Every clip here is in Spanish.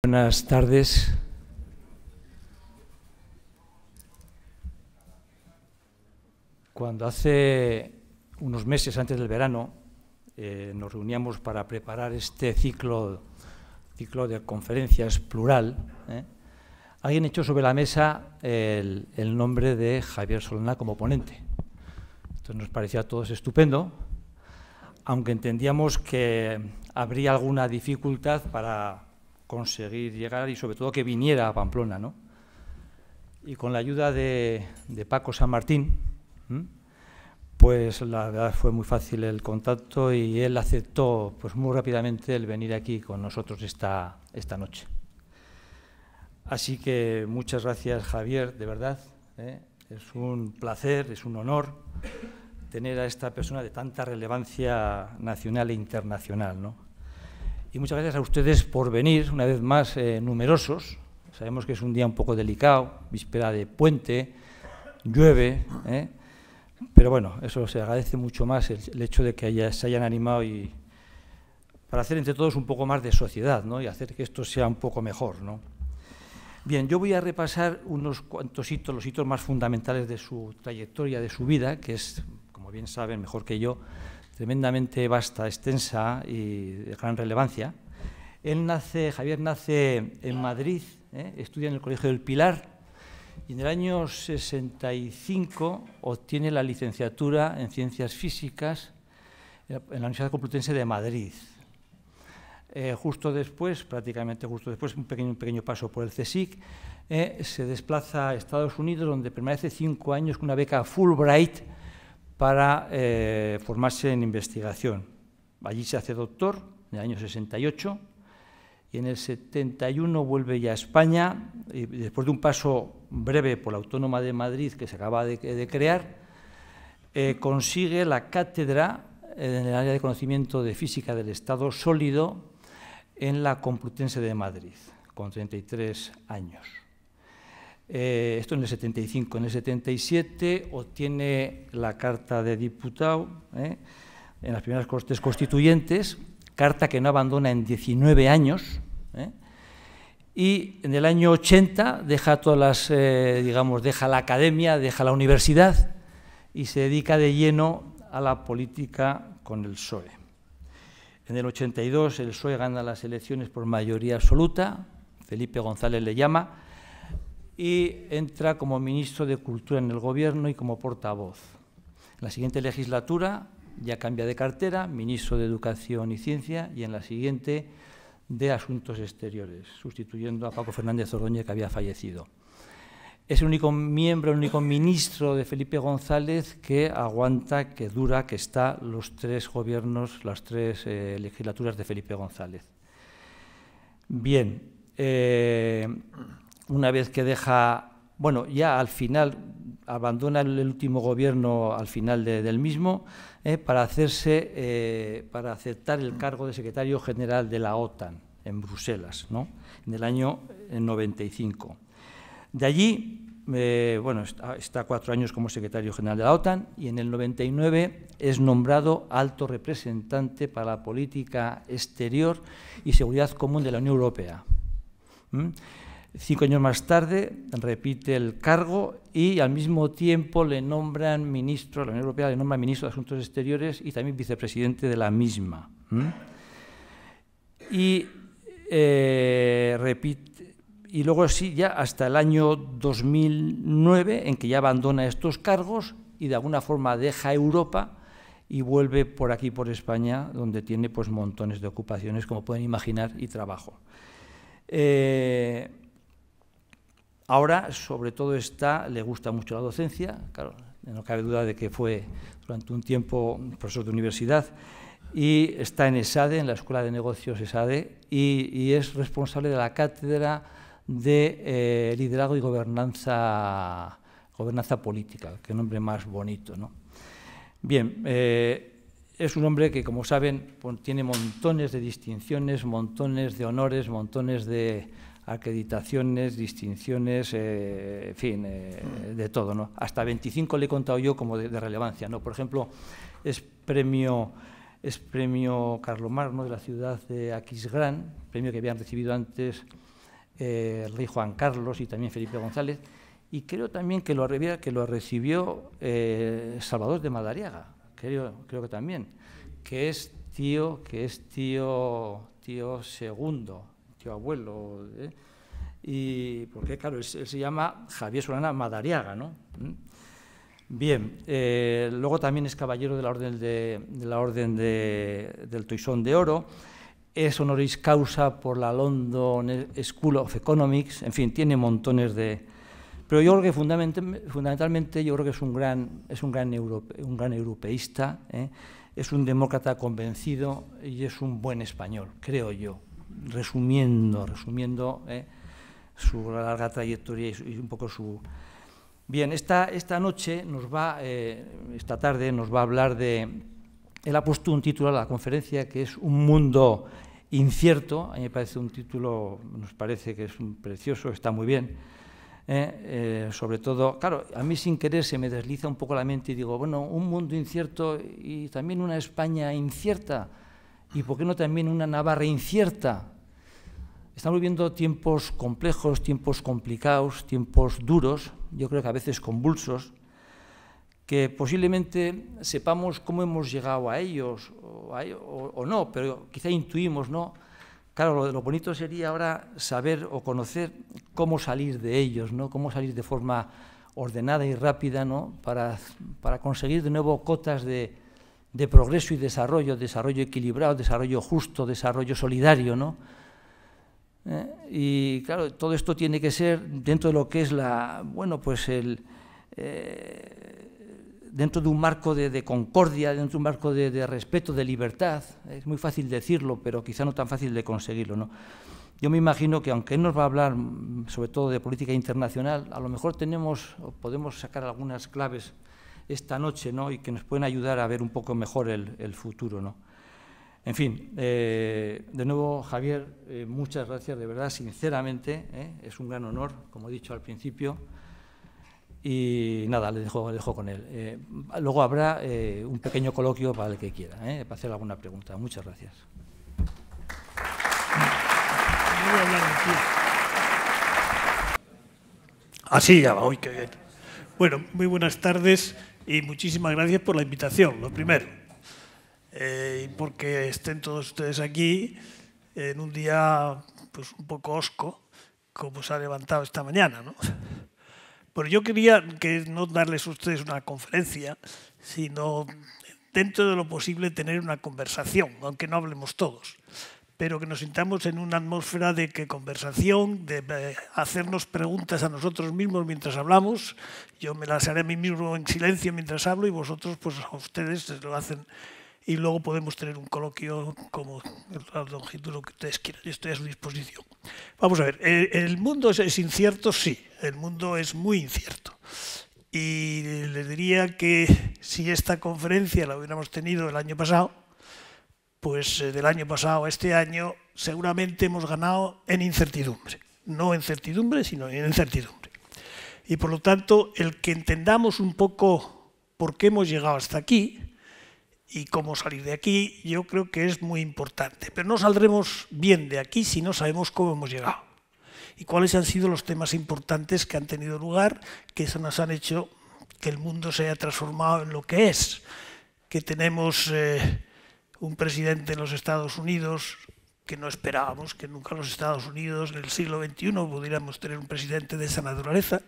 Buenas tardes. Cuando hace unos meses antes del verano nos reuníamos para preparar este ciclo de conferencias plural, alguien echó sobre la mesa el nombre de Javier Solana como ponente. Entonces nos parecía a todos estupendo, aunque entendíamos que habría alguna dificultad para conseguir llegar y sobre todo que viniera a Pamplona, ¿no? Y con la ayuda de Paco San Martín, pues la verdad fue muy fácil el contacto y él aceptó pues muy rápidamente el venir aquí con nosotros esta noche. Así que muchas gracias, Javier, de verdad. Es un placer, es un honor tener a esta persona de tanta relevancia nacional e internacional, ¿no? Y muchas gracias a ustedes por venir, una vez más, numerosos. Sabemos que es un día un poco delicado, víspera de puente, llueve, pero bueno, eso se agradece mucho más, el hecho de que se hayan animado y para hacer entre todos un poco más de sociedad, ¿no? Y hacer que esto sea un poco mejor, ¿no? Bien, yo voy a repasar unos cuantos hitos, los hitos más fundamentales de su trayectoria, de su vida, que es, como bien saben, mejor que yo, tremendamente vasta, extensa y de gran relevancia. Javier nace en Madrid, estudia en el Colegio del Pilar y en el año 65 obtiene la licenciatura en Ciencias Físicas en la Universidad Complutense de Madrid. Justo después, prácticamente justo después, un pequeño paso por el CSIC, se desplaza a Estados Unidos, donde permanece 5 años con una beca Fulbright para formarse en investigación. Allí se hace doctor en el año 68 y en el 71 vuelve ya a España y después de un paso breve por la Autónoma de Madrid que se acaba de crear, consigue la cátedra en el área de conocimiento de física del estado sólido en la Complutense de Madrid, con 33 años. Esto en el 75. En el 77 obtiene la carta de diputado en las primeras Cortes Constituyentes, carta que no abandona en 19 años, y en el año 80 deja todas las, deja la academia, deja la universidad y se dedica de lleno a la política con el PSOE. En el 82 el PSOE gana las elecciones por mayoría absoluta, Felipe González le llama, y entra como ministro de Cultura en el Gobierno y como portavoz. En la siguiente legislatura ya cambia de cartera, ministro de Educación y Ciencia, y en la siguiente de Asuntos Exteriores, sustituyendo a Paco Fernández Ordóñez, que había fallecido. Es el único miembro, el único ministro de Felipe González que aguanta, que dura, que está los 3 gobiernos, las 3 legislaturas de Felipe González. Bien, una vez que deja, bueno, ya al final, abandona el último gobierno al final del mismo para aceptar el cargo de secretario general de la OTAN en Bruselas, ¿no? En el año 95. De allí, está 4 años como secretario general de la OTAN y en el 99 es nombrado alto representante para la política exterior y seguridad común de la Unión Europea. 5 años más tarde repite el cargo y al mismo tiempo le nombran ministro, la Unión Europea le nombra ministro de Asuntos Exteriores y también vicepresidente de la misma. Y luego sí, ya hasta el año 2009, en que ya abandona estos cargos y de alguna forma deja Europa y vuelve por aquí, por España, donde tiene pues montones de ocupaciones, como pueden imaginar, y trabajo. Ahora, sobre todo, le gusta mucho la docencia, claro, no cabe duda de que fue durante un tiempo profesor de universidad, y está en ESADE, en la Escuela de Negocios ESADE, y es responsable de la cátedra de liderazgo y gobernanza política, qué nombre más bonito, ¿no? Bien, es un hombre que, como saben, tiene montones de distinciones, montones de honores, montones de acreditaciones, distinciones, en fin, de todo, ¿no? Hasta 25 le he contado yo como de relevancia, ¿no? Por ejemplo, es premio Carlomagno de la ciudad de Aquisgrán, premio que habían recibido antes el rey Juan Carlos y también Felipe González, y creo también que lo recibió Salvador de Madariaga, creo que también, que es tío segundo, tío abuelo, y porque claro, él se llama Javier Solana Madariaga, ¿no? Bien, luego también es caballero de la orden del Toisón de Oro, es honoris causa por la London School of Economics, en fin, tiene montones de... Pero yo creo que fundamentalmente yo creo que es un gran europeísta, es un demócrata convencido y es un buen español, creo yo, resumiendo su larga trayectoria y un poco su... Bien, esta noche esta tarde nos va a hablar de... Él ha puesto un título a la conferencia que es Un mundo incierto. A mí me parece un título, nos parece que es precioso, está muy bien. Sobre todo, claro, a mí sin querer se me desliza un poco la mente y digo, bueno, un mundo incierto y también una España incierta. ¿Y por qué no también una Navarra incierta? Estamos viviendo tiempos complejos, tiempos complicados, tiempos duros, yo creo que a veces convulsos, que posiblemente sepamos cómo hemos llegado a ellos o no, pero quizá intuimos, ¿no? Claro, lo bonito sería ahora saber o conocer cómo salir de ellos, ¿no? Cómo salir de forma ordenada y rápida, ¿no? Para conseguir de nuevo cotas de progreso y desarrollo equilibrado, desarrollo justo, desarrollo solidario, ¿no? Y claro, todo esto tiene que ser dentro de lo que es dentro de un marco de concordia, dentro de un marco de respeto, de libertad. Es muy fácil decirlo, pero quizá no tan fácil de conseguirlo, ¿no? Yo me imagino que aunque él nos va a hablar sobre todo de política internacional, a lo mejor podemos sacar algunas claves esta noche, ¿no? Y que nos pueden ayudar a ver un poco mejor el futuro, ¿no? En fin, de nuevo, Javier, muchas gracias, de verdad, sinceramente, es un gran honor, como he dicho al principio, y nada, le dejo con él. Luego habrá un pequeño coloquio para el que quiera, para hacer alguna pregunta. Muchas gracias. Así ya va, hoy qué bien. Bueno, muy buenas tardes y muchísimas gracias por la invitación, lo primero. Y porque estén todos ustedes aquí en un día pues un poco hosco, como se ha levantado esta mañana, ¿no? Pero yo quería no darles a ustedes una conferencia, sino dentro de lo posible tener una conversación, aunque no hablemos todos, pero que nos sintamos en una atmósfera de conversación, de hacernos preguntas a nosotros mismos mientras hablamos. Yo me las haré a mí mismo en silencio mientras hablo y vosotros, pues a ustedes lo hacen. Y luego podemos tener un coloquio como la longitud, lo que ustedes quieran. Yo estoy a su disposición. Vamos a ver, ¿el mundo es incierto? Sí, el mundo es muy incierto. Y les diría que si esta conferencia la hubiéramos tenido el año pasado, pues del año pasado a este año seguramente hemos ganado en incertidumbre. No en certidumbre, sino en incertidumbre. Y por lo tanto, el que entendamos un poco por qué hemos llegado hasta aquí y cómo salir de aquí, yo creo que es muy importante. Pero no saldremos bien de aquí si no sabemos cómo hemos llegado y cuáles han sido los temas importantes que han tenido lugar, que eso nos han hecho que el mundo se haya transformado en lo que es, que tenemos un presidente en los Estados Unidos que no esperábamos, que nunca en los Estados Unidos en el siglo XXI pudiéramos tener un presidente de esa naturaleza,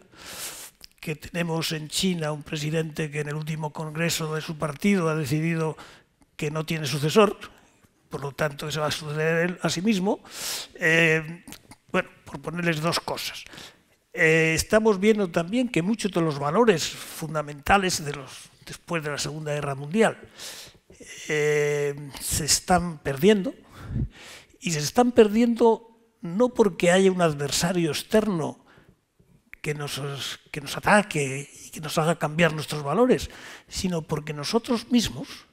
que tenemos en China un presidente que en el último congreso de su partido ha decidido que no tiene sucesor, por lo tanto se va a suceder él a sí mismo. Bueno, por ponerles dos cosas. Estamos viendo también que muchos de los valores fundamentales después de la Segunda Guerra Mundial se están perdiendo, y se están perdiendo no porque haya un adversario externo que nos ataque y que nos haga cambiar nuestros valores, sino porque nosotros mismos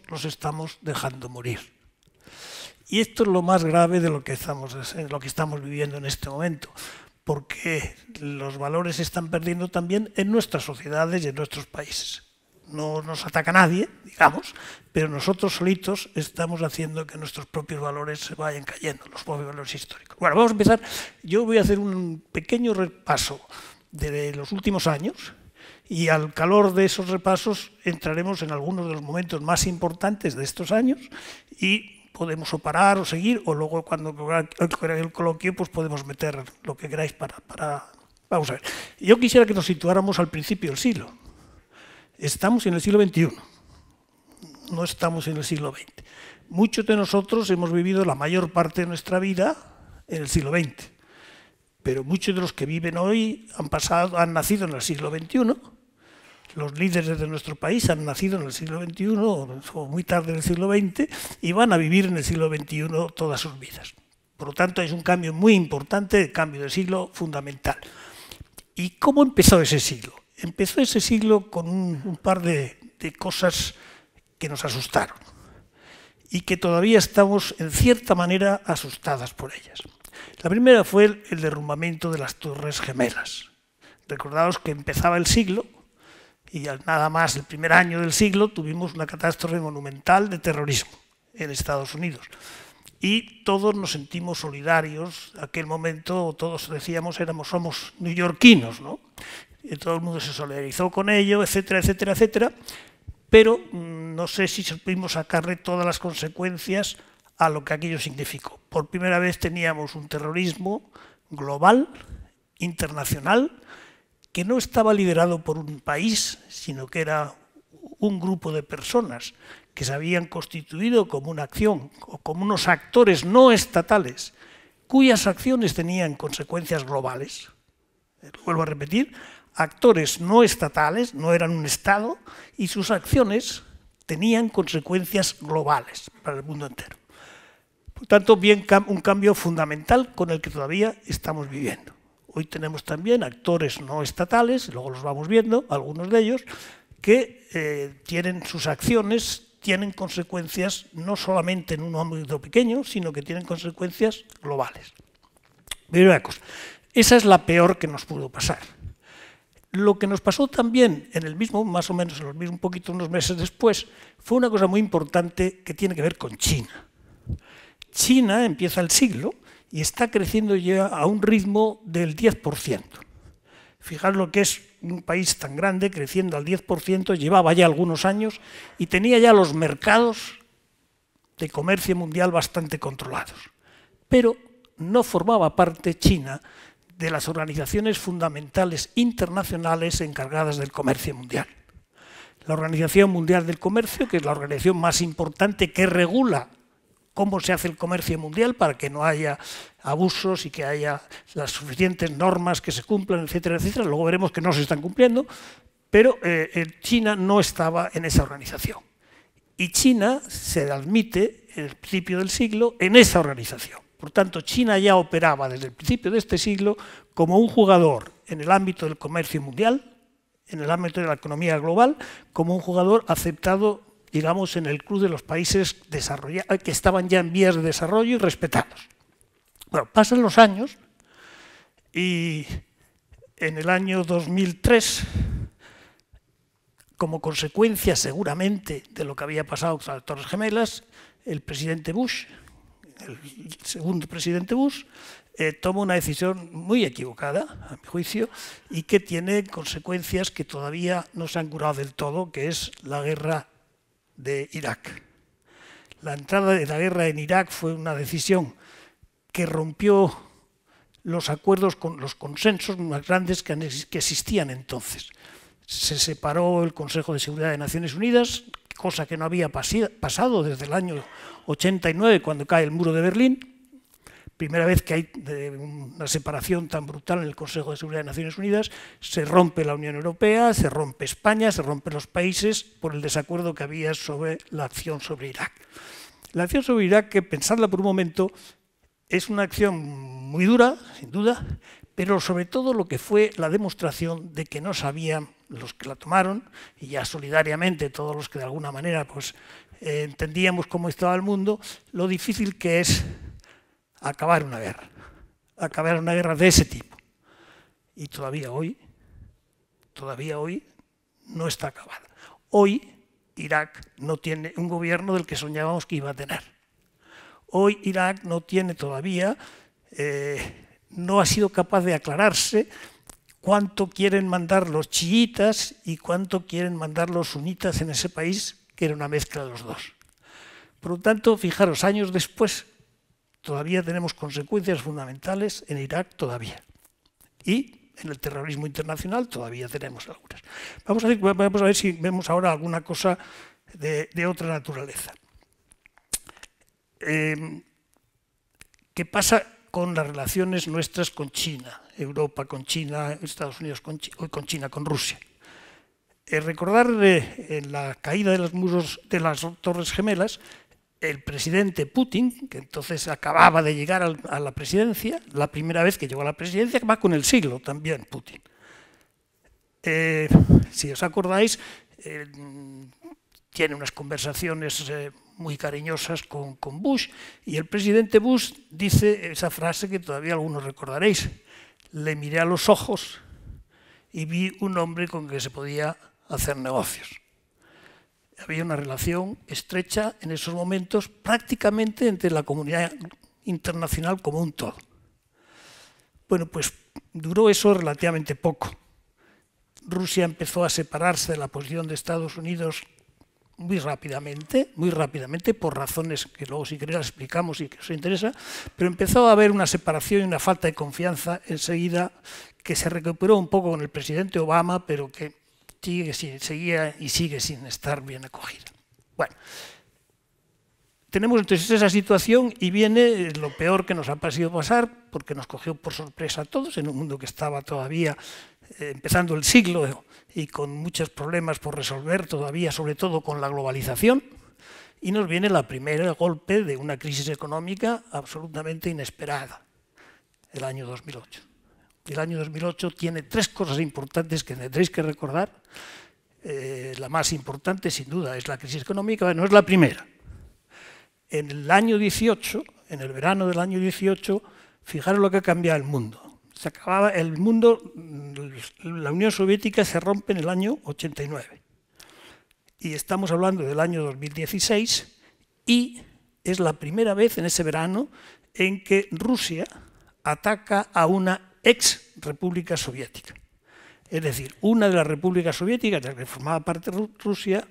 los estamos dejando morir. Y esto es lo más grave de lo que estamos viviendo en este momento, porque los valores se están perdiendo también en nuestras sociedades y en nuestros países. no nos ataca nadie, digamos, pero nosotros solitos estamos haciendo que nuestros propios valores se vayan cayendo, los propios valores históricos. Bueno, vamos a empezar. Yo voy a hacer un pequeño repaso de los últimos años y al calor de esos repasos entraremos en algunos de los momentos más importantes de estos años y podemos o parar o seguir, o luego cuando queráis el coloquio pues podemos meter lo que queráis para... Vamos a ver. Yo quisiera que nos situáramos al principio del siglo. Estamos en el siglo XXI, no estamos en el siglo XX. Muchos de nosotros hemos vivido la mayor parte de nuestra vida en el siglo XX, pero muchos de los que viven hoy han nacido en el siglo XXI. Los líderes de nuestro país han nacido en el siglo XXI o muy tarde en el siglo XX y van a vivir en el siglo XXI todas sus vidas. Por lo tanto, es un cambio muy importante, cambio de siglo fundamental. ¿Y cómo empezó ese siglo? Empezó ese siglo con un par de cosas que nos asustaron y que todavía estamos, en cierta manera, asustadas por ellas. La primera fue el derrumbamiento de las Torres Gemelas. Recordaos que empezaba el siglo y nada más el primer año del siglo tuvimos una catástrofe monumental de terrorismo en Estados Unidos. Y todos nos sentimos solidarios. En aquel momento todos decíamos somos neoyorquinos, ¿no? Y todo el mundo se solidarizó con ello, etcétera, etcétera, etcétera. Pero no sé si supimos sacarle todas las consecuencias a lo que aquello significó. Por primera vez teníamos un terrorismo global, internacional, que no estaba liderado por un país, sino que era un grupo de personas que se habían constituido como una acción o como unos actores no estatales, cuyas acciones tenían consecuencias globales. Vuelvo a repetir, actores no estatales, no eran un Estado, y sus acciones tenían consecuencias globales para el mundo entero. Por tanto, bien, un cambio fundamental con el que todavía estamos viviendo. Hoy tenemos también actores no estatales, luego los vamos viendo, algunos de ellos, que tienen sus acciones, tienen consecuencias no solamente en un ámbito pequeño, sino que tienen consecuencias globales. Primera cosa, esa es la peor que nos pudo pasar. Lo que nos pasó también en el mismo, más o menos un poquito unos meses después, fue una cosa muy importante que tiene que ver con China. China empieza el siglo y está creciendo ya a un ritmo del 10%. Fijaros lo que es un país tan grande creciendo al 10%, llevaba ya algunos años y tenía ya los mercados de comercio mundial bastante controlados. Pero no formaba parte China de las organizaciones fundamentales internacionales encargadas del comercio mundial. La Organización Mundial del Comercio, que es la organización más importante que regula cómo se hace el comercio mundial para que no haya abusos y que haya las suficientes normas que se cumplan, etcétera, etcétera. Luego veremos que no se están cumpliendo, pero China no estaba en esa organización. Y China se admite, en el principio del siglo, en esa organización. Por tanto, China ya operaba desde el principio de este siglo como un jugador en el ámbito del comercio mundial, en el ámbito de la economía global, como un jugador aceptado, digamos, en el club de los países desarrollados, que estaban ya en vías de desarrollo y respetados. Bueno, pasan los años y en el año 2003, como consecuencia seguramente de lo que había pasado con las Torres Gemelas, el presidente Bush, el segundo presidente Bush, toma una decisión muy equivocada, a mi juicio, y que tiene consecuencias que todavía no se han curado del todo, que es la guerra de Irak. La entrada de la guerra en Irak fue una decisión que rompió los acuerdos con los consensos más grandes que existían entonces. Se separó el Consejo de Seguridad de Naciones Unidas, cosa que no había pasado desde el año 89, cuando cae el muro de Berlín. Primera vez que hay una separación tan brutal en el Consejo de Seguridad de Naciones Unidas. Se rompe la Unión Europea, se rompe España, se rompen los países por el desacuerdo que había sobre la acción sobre Irak. La acción sobre Irak, que pensadla por un momento, es una acción muy dura, sin duda, pero sobre todo lo que fue la demostración de que no sabían los que la tomaron, y ya solidariamente todos los que de alguna manera pues, entendíamos cómo estaba el mundo, lo difícil que es acabar una guerra de ese tipo. Y todavía hoy no está acabada. Hoy Irak no tiene un gobierno del que soñábamos que iba a tener. Hoy Irak no tiene todavía, no ha sido capaz de aclararse cuánto quieren mandar los chiitas y cuánto quieren mandar los sunitas en ese país, que era una mezcla de los dos. Por lo tanto, fijaros, años después, todavía tenemos consecuencias fundamentales en Irak todavía. Y en el terrorismo internacional todavía tenemos algunas. Vamos a ver si vemos ahora alguna cosa de otra naturaleza. ¿Qué pasa con las relaciones nuestras con China? Europa con China, Estados Unidos con China, con Rusia. Recordar en la caída de los muros de las Torres Gemelas, el presidente Putin, que entonces acababa de llegar a la presidencia, la primera vez que llegó a la presidencia, va con el siglo también Putin. Si os acordáis, tiene unas conversaciones muy cariñosas con Bush, y el presidente Bush dice esa frase que todavía algunos recordaréis: le miré a los ojos y vi un hombre con que se podía hacer negocios. Había una relación estrecha en esos momentos prácticamente entre la comunidad internacional como un todo. Bueno, pues duró eso relativamente poco. Rusia empezó a separarse de la posición de Estados Unidos muy rápidamente, por razones que luego si queréis las explicamos y que os interesa, pero empezó a haber una separación y una falta de confianza enseguida, que se recuperó un poco con el presidente Obama, pero que seguía y sigue sin estar bien acogida. Bueno, tenemos entonces esa situación y viene lo peor que nos ha pasado pasar, porque nos cogió por sorpresa a todos en un mundo que estaba todavía empezando el siglo y con muchos problemas por resolver todavía, sobre todo con la globalización, y nos viene el primer golpe de una crisis económica absolutamente inesperada, el año 2008. El año 2008 tiene tres cosas importantes que tendréis que recordar. La más importante, sin duda, es la crisis económica, no es la primera. En el año 18, en el verano del año 18, fijaros lo que ha cambiado el mundo. Se acababa el mundo, la Unión Soviética se rompe en el año 89. Y estamos hablando del año 2016 y es la primera vez en ese verano en que Rusia ataca a una ex república soviética. Es decir, una de las repúblicas soviéticas de las que formaba parte Rusia,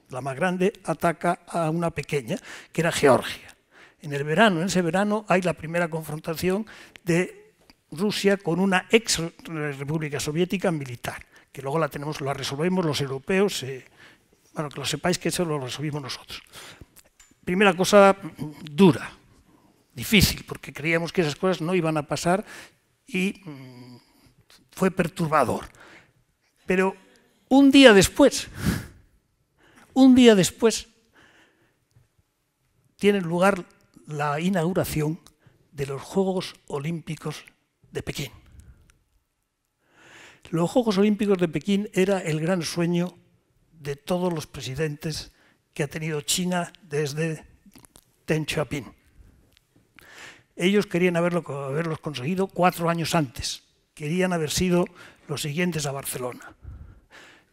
la más grande, ataca a una pequeña, que era Georgia. En ese verano, hay la primera confrontación de Rusia con una ex república soviética militar, que luego la resolvemos los europeos, bueno, que lo sepáis que eso lo resolvimos nosotros. Primera cosa dura, difícil, porque creíamos que esas cosas no iban a pasar y fue perturbador. Pero un día después, tiene lugar la inauguración de los Juegos Olímpicos de Pekín. Los Juegos Olímpicos de Pekín era el gran sueño de todos los presidentes que ha tenido China desde Deng Xiaoping. Ellos querían haberlos conseguido 4 años antes. Querían haber sido los siguientes a Barcelona.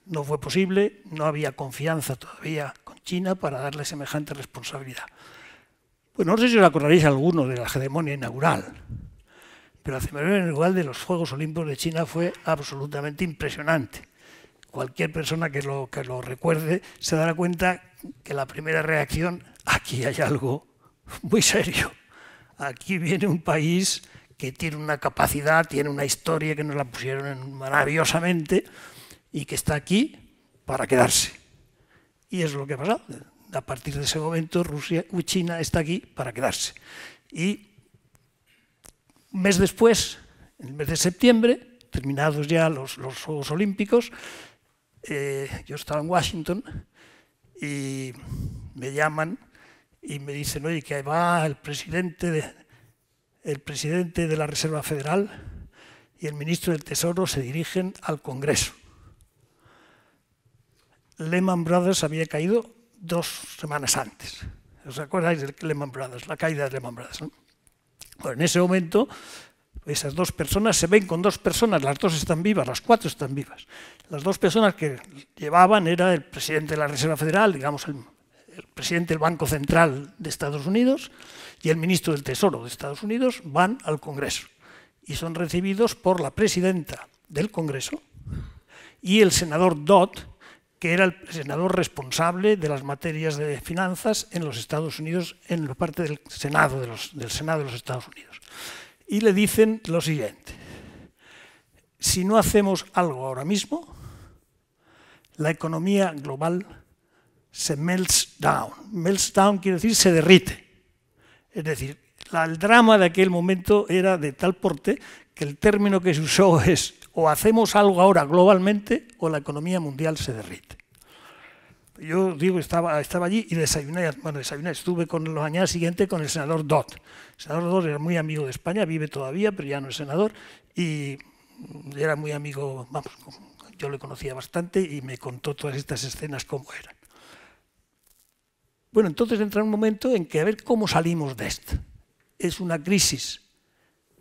No fue posible, no había confianza todavía con China para darle semejante responsabilidad. Pues no sé si os acordaréis alguno de la ceremonia inaugural, pero la ceremonia inaugural de los Juegos Olímpicos de China fue absolutamente impresionante. Cualquier persona que lo recuerde se dará cuenta que la primera reacción, aquí hay algo muy serio. Aquí viene un país que tiene una capacidad, tiene una historia que nos la pusieron maravillosamente y que está aquí para quedarse. Y es lo que ha pasado. A partir de ese momento, China está aquí para quedarse. Y un mes después, en el mes de septiembre, terminados ya los Juegos Olímpicos, yo estaba en Washington y me llaman y me dicen, oye, que va el presidente de la Reserva Federal y el ministro del Tesoro se dirigen al Congreso. Lehman Brothers había caído 2 semanas antes. ¿Os acordáis de Lehman Brothers, la caída de Lehman Brothers, ¿no? Bueno, en ese momento Esas dos personas se ven con dos personas, las dos están vivas, las cuatro están vivas. Las dos personas que llevaban era el presidente de la Reserva Federal, digamos el presidente del Banco Central de Estados Unidos y el ministro del Tesoro de Estados Unidos, van al Congreso y son recibidos por la presidenta del Congreso y el senador Dodd, que era el senador responsable de las materias de finanzas en los Estados Unidos, en la parte del Senado de los Estados Unidos. Y le dicen lo siguiente: si no hacemos algo ahora mismo, la economía global se melts down. Melts down quiere decir se derrite. Es decir, el drama de aquel momento era de tal porte que el término que se usó es: o hacemos algo ahora globalmente o la economía mundial se derrite. Yo digo, estaba allí y desayuné, estuve con los años siguientes con el senador Dodd. El senador Dodd era muy amigo de España, vive todavía, pero ya no es senador, y era muy amigo, vamos, yo le conocía bastante y me contó todas estas escenas cómo eran. Bueno, entonces entra un momento en que a ver cómo salimos de esto. Es una crisis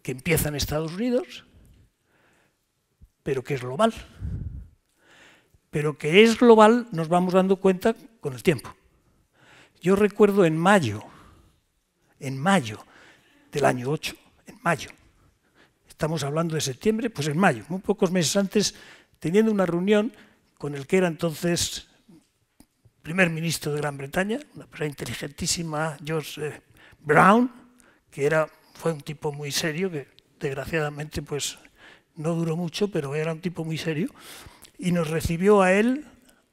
que empieza en Estados Unidos, pero que es global. Pero que es global nos vamos dando cuenta con el tiempo. Yo recuerdo en mayo del año 8, en mayo, estamos hablando de septiembre, pues en mayo, muy pocos meses antes, teniendo una reunión con el que era entonces primer ministro de Gran Bretaña, una persona inteligentísima, George Brown, que fue un tipo muy serio, que desgraciadamente pues no duró mucho, pero era un tipo muy serio, y nos recibió a él,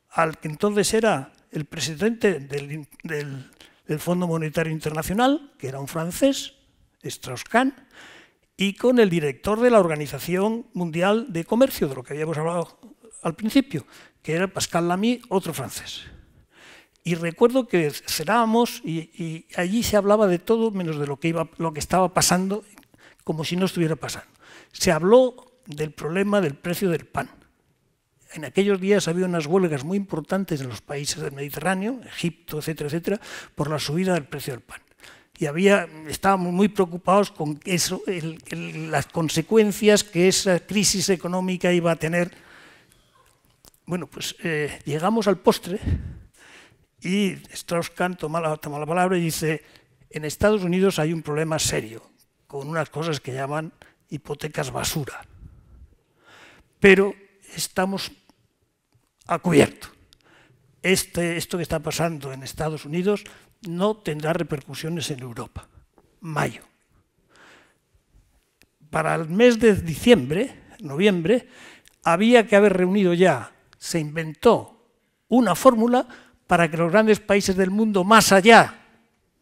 al que entonces era el presidente del Fondo Monetario Internacional, que era un francés, Strauss-Kahn, y con el director de la Organización Mundial de Comercio, de lo que habíamos hablado al principio, que era Pascal Lamy, otro francés. Y recuerdo que cenábamos y allí se hablaba de todo menos de lo que estaba pasando, como si no estuviera pasando. Se habló del problema del precio del pan. En aquellos días había unas huelgas muy importantes en los países del Mediterráneo, Egipto, etcétera, etcétera, por la subida del precio del pan. Y estábamos muy preocupados con eso, las consecuencias que esa crisis económica iba a tener. Bueno, pues llegamos al postre y Strauss-Kahn toma la palabra y dice: en Estados Unidos hay un problema serio con unas cosas que llaman hipotecas basura, pero estamos a cubierto. Esto que está pasando en Estados Unidos no tendrá repercusiones en Europa. Mayo. Para el mes de noviembre, había que haber reunido ya, se inventó una fórmula para que los grandes países del mundo, más allá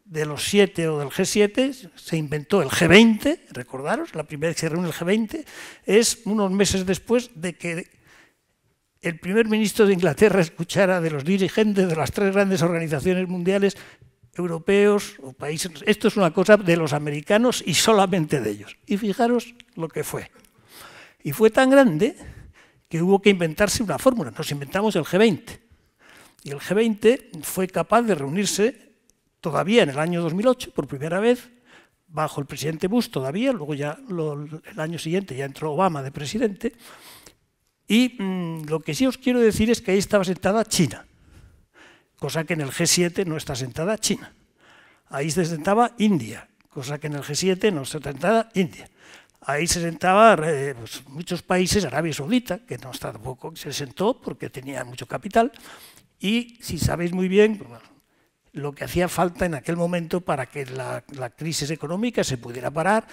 de los 7 o del G7, se inventó el G20, recordaros, la primera vez que se reúne el G20, es unos meses después de que el primer ministro de Inglaterra escuchara de los dirigentes de las 3 grandes organizaciones mundiales, europeos o países. Esto es una cosa de los americanos y solamente de ellos. Y fijaros lo que fue. Y fue tan grande que hubo que inventarse una fórmula. Nos inventamos el G20. Y el G20 fue capaz de reunirse todavía en el año 2008, por primera vez, bajo el presidente Bush todavía, luego ya el año siguiente ya entró Obama de presidente. Y lo que sí os quiero decir es que ahí estaba sentada China, cosa que en el G7 no está sentada China. Ahí se sentaba India, cosa que en el G7 no está sentada India. Ahí se sentaba pues, muchos países, Arabia Saudita, que no está tampoco, se sentó porque tenía mucho capital. Y si sabéis muy bien, bueno, lo que hacía falta en aquel momento para que la crisis económica se pudiera parar,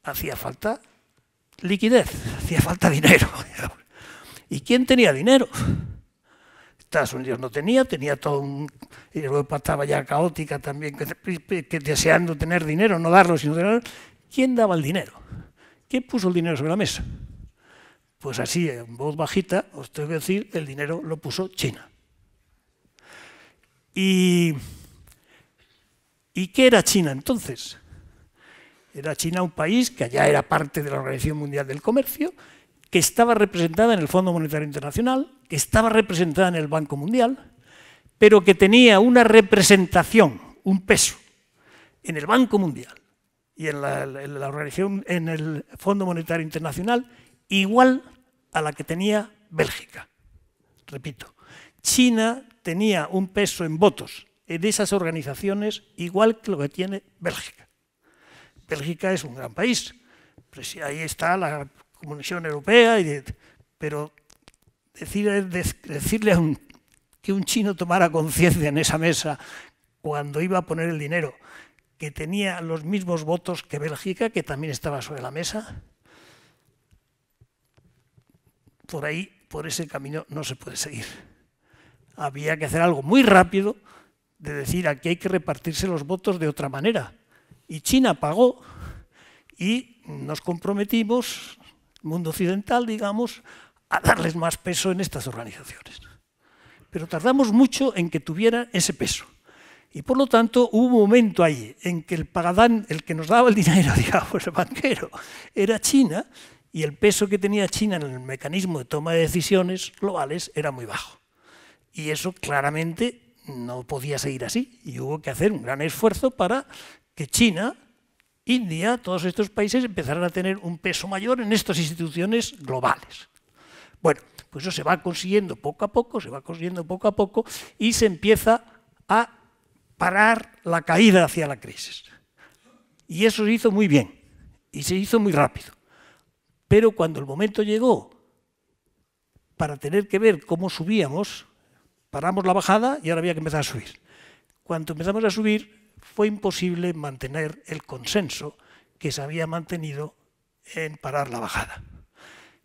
hacía falta liquidez, hacía falta dinero. ¿Y quién tenía dinero? Estados Unidos no tenía todo Europa estaba ya caótica también, que deseando tener dinero, no darlo, sino tenerlo. ¿Quién daba el dinero? ¿Quién puso el dinero sobre la mesa? Pues así, en voz bajita, os tengo que decir, el dinero lo puso China. ¿Y qué era China entonces? Era China un país que allá era parte de la Organización Mundial del Comercio, que estaba representada en el Fondo Monetario Internacional, que estaba representada en el Banco Mundial, pero que tenía una representación, un peso, en el Banco Mundial, y en la organización, en el Fondo Monetario Internacional, igual a la que tenía Bélgica. Repito, China tenía un peso en votos en esas organizaciones igual que lo que tiene Bélgica. Bélgica es un gran país, pues ahí está la Comisión Europea, pero decirle que un chino tomara conciencia en esa mesa cuando iba a poner el dinero, que tenía los mismos votos que Bélgica, que también estaba sobre la mesa, por ahí, por ese camino, no se puede seguir. Había que hacer algo muy rápido de decir aquí hay que repartirse los votos de otra manera. Y China pagó y nos comprometimos, el mundo occidental, digamos, a darles más peso en estas organizaciones. Pero tardamos mucho en que tuvieran ese peso. Y por lo tanto hubo un momento ahí en que el pagadán, el que nos daba el dinero, digamos, el banquero, era China, y el peso que tenía China en el mecanismo de toma de decisiones globales era muy bajo. Y eso claramente no podía seguir así, y hubo que hacer un gran esfuerzo para que China, India, todos estos países empezaran a tener un peso mayor en estas instituciones globales. Bueno, pues eso se va consiguiendo poco a poco, y se empieza a parar la caída hacia la crisis. Y eso se hizo muy bien, y se hizo muy rápido. Pero cuando el momento llegó para tener que ver cómo subíamos, paramos la bajada y ahora había que empezar a subir. Cuando empezamos a subir, fue imposible mantener el consenso que se había mantenido en parar la bajada.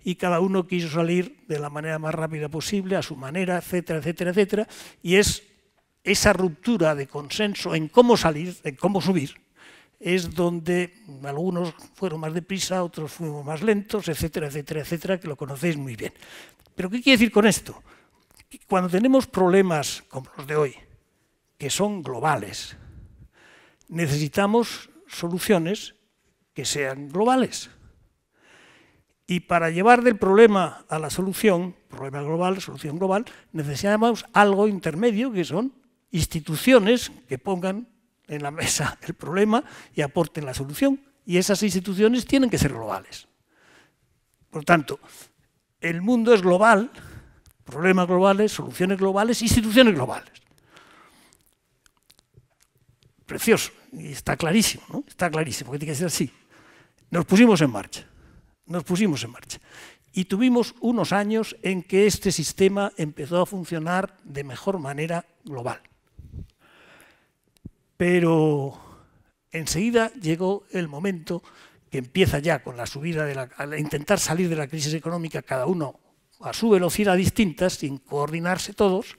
Y cada uno quiso salir de la manera más rápida posible, a su manera, etcétera, etcétera, etcétera. Y es esa ruptura de consenso en cómo salir, en cómo subir, es donde algunos fueron más deprisa, otros fuimos más lentos, etcétera, etcétera, etcétera, que lo conocéis muy bien. ¿Pero qué quiere decir con esto? Que cuando tenemos problemas como los de hoy, que son globales, necesitamos soluciones que sean globales. Y para llevar del problema a la solución, problema global, solución global, necesitamos algo intermedio, que son instituciones que pongan en la mesa el problema y aporten la solución. Y esas instituciones tienen que ser globales. Por lo tanto, el mundo es global, problemas globales, soluciones globales, instituciones globales. Precioso, y está clarísimo, ¿no? Está clarísimo, que tiene que ser así. Nos pusimos en marcha. Y tuvimos unos años en que este sistema empezó a funcionar de mejor manera global. Pero enseguida llegó el momento que empieza ya con la subida, al intentar salir de la crisis económica, cada uno a su velocidad distinta, sin coordinarse todos.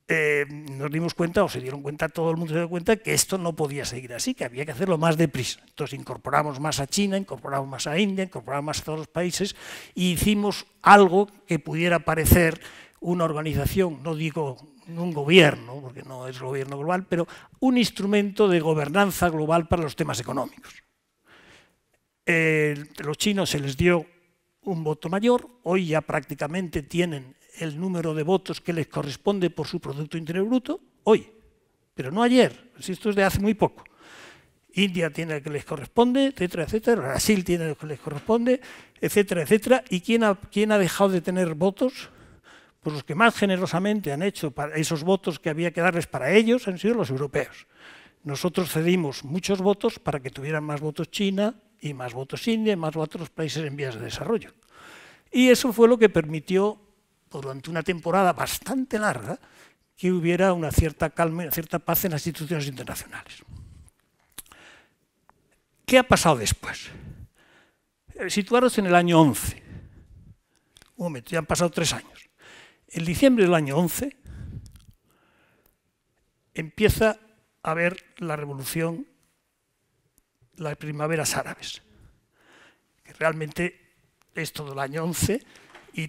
Nos dimos cuenta, o se dieron cuenta, todo el mundo se dio cuenta, que esto no podía seguir así, que había que hacerlo más deprisa. Entonces incorporamos más a China, incorporamos más a India, incorporamos más a todos los países y hicimos algo que pudiera parecer una organización, no digo un gobierno, porque no es gobierno global, pero un instrumento de gobernanza global para los temas económicos. Los chinos se les dio un voto mayor, hoy ya prácticamente tienen el número de votos que les corresponde por su Producto Interior Bruto, hoy, pero no ayer, esto es de hace muy poco. India tiene el que les corresponde, etcétera, etcétera, Brasil tiene el que les corresponde, etcétera, etcétera. ¿Y quién ha dejado de tener votos? Pues los que más generosamente han hecho para esos votos que había que darles para ellos han sido los europeos. Nosotros cedimos muchos votos para que tuvieran más votos China y más votos India y más votos los países en vías de desarrollo. Y eso fue lo que permitió, durante una temporada bastante larga, que hubiera una cierta calma y una cierta paz en las instituciones internacionales. ¿Qué ha pasado después? Situaros en el año 11. Un momento, ya han pasado 3 años. En diciembre del año 11 empieza a haber la revolución, las primaveras árabes, que realmente es todo el año 11 y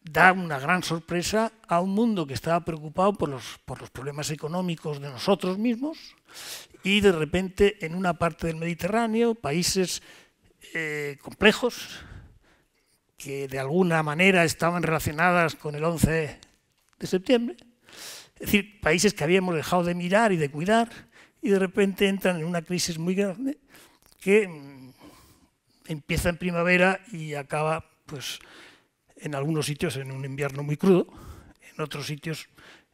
da una gran sorpresa a un mundo que estaba preocupado por los problemas económicos de nosotros mismos y de repente en una parte del Mediterráneo, países complejos que de alguna manera estaban relacionadas con el 11 de septiembre, es decir, países que habíamos dejado de mirar y de cuidar y de repente entran en una crisis muy grande que empieza en primavera y acaba, pues, en algunos sitios en un invierno muy crudo, en otros sitios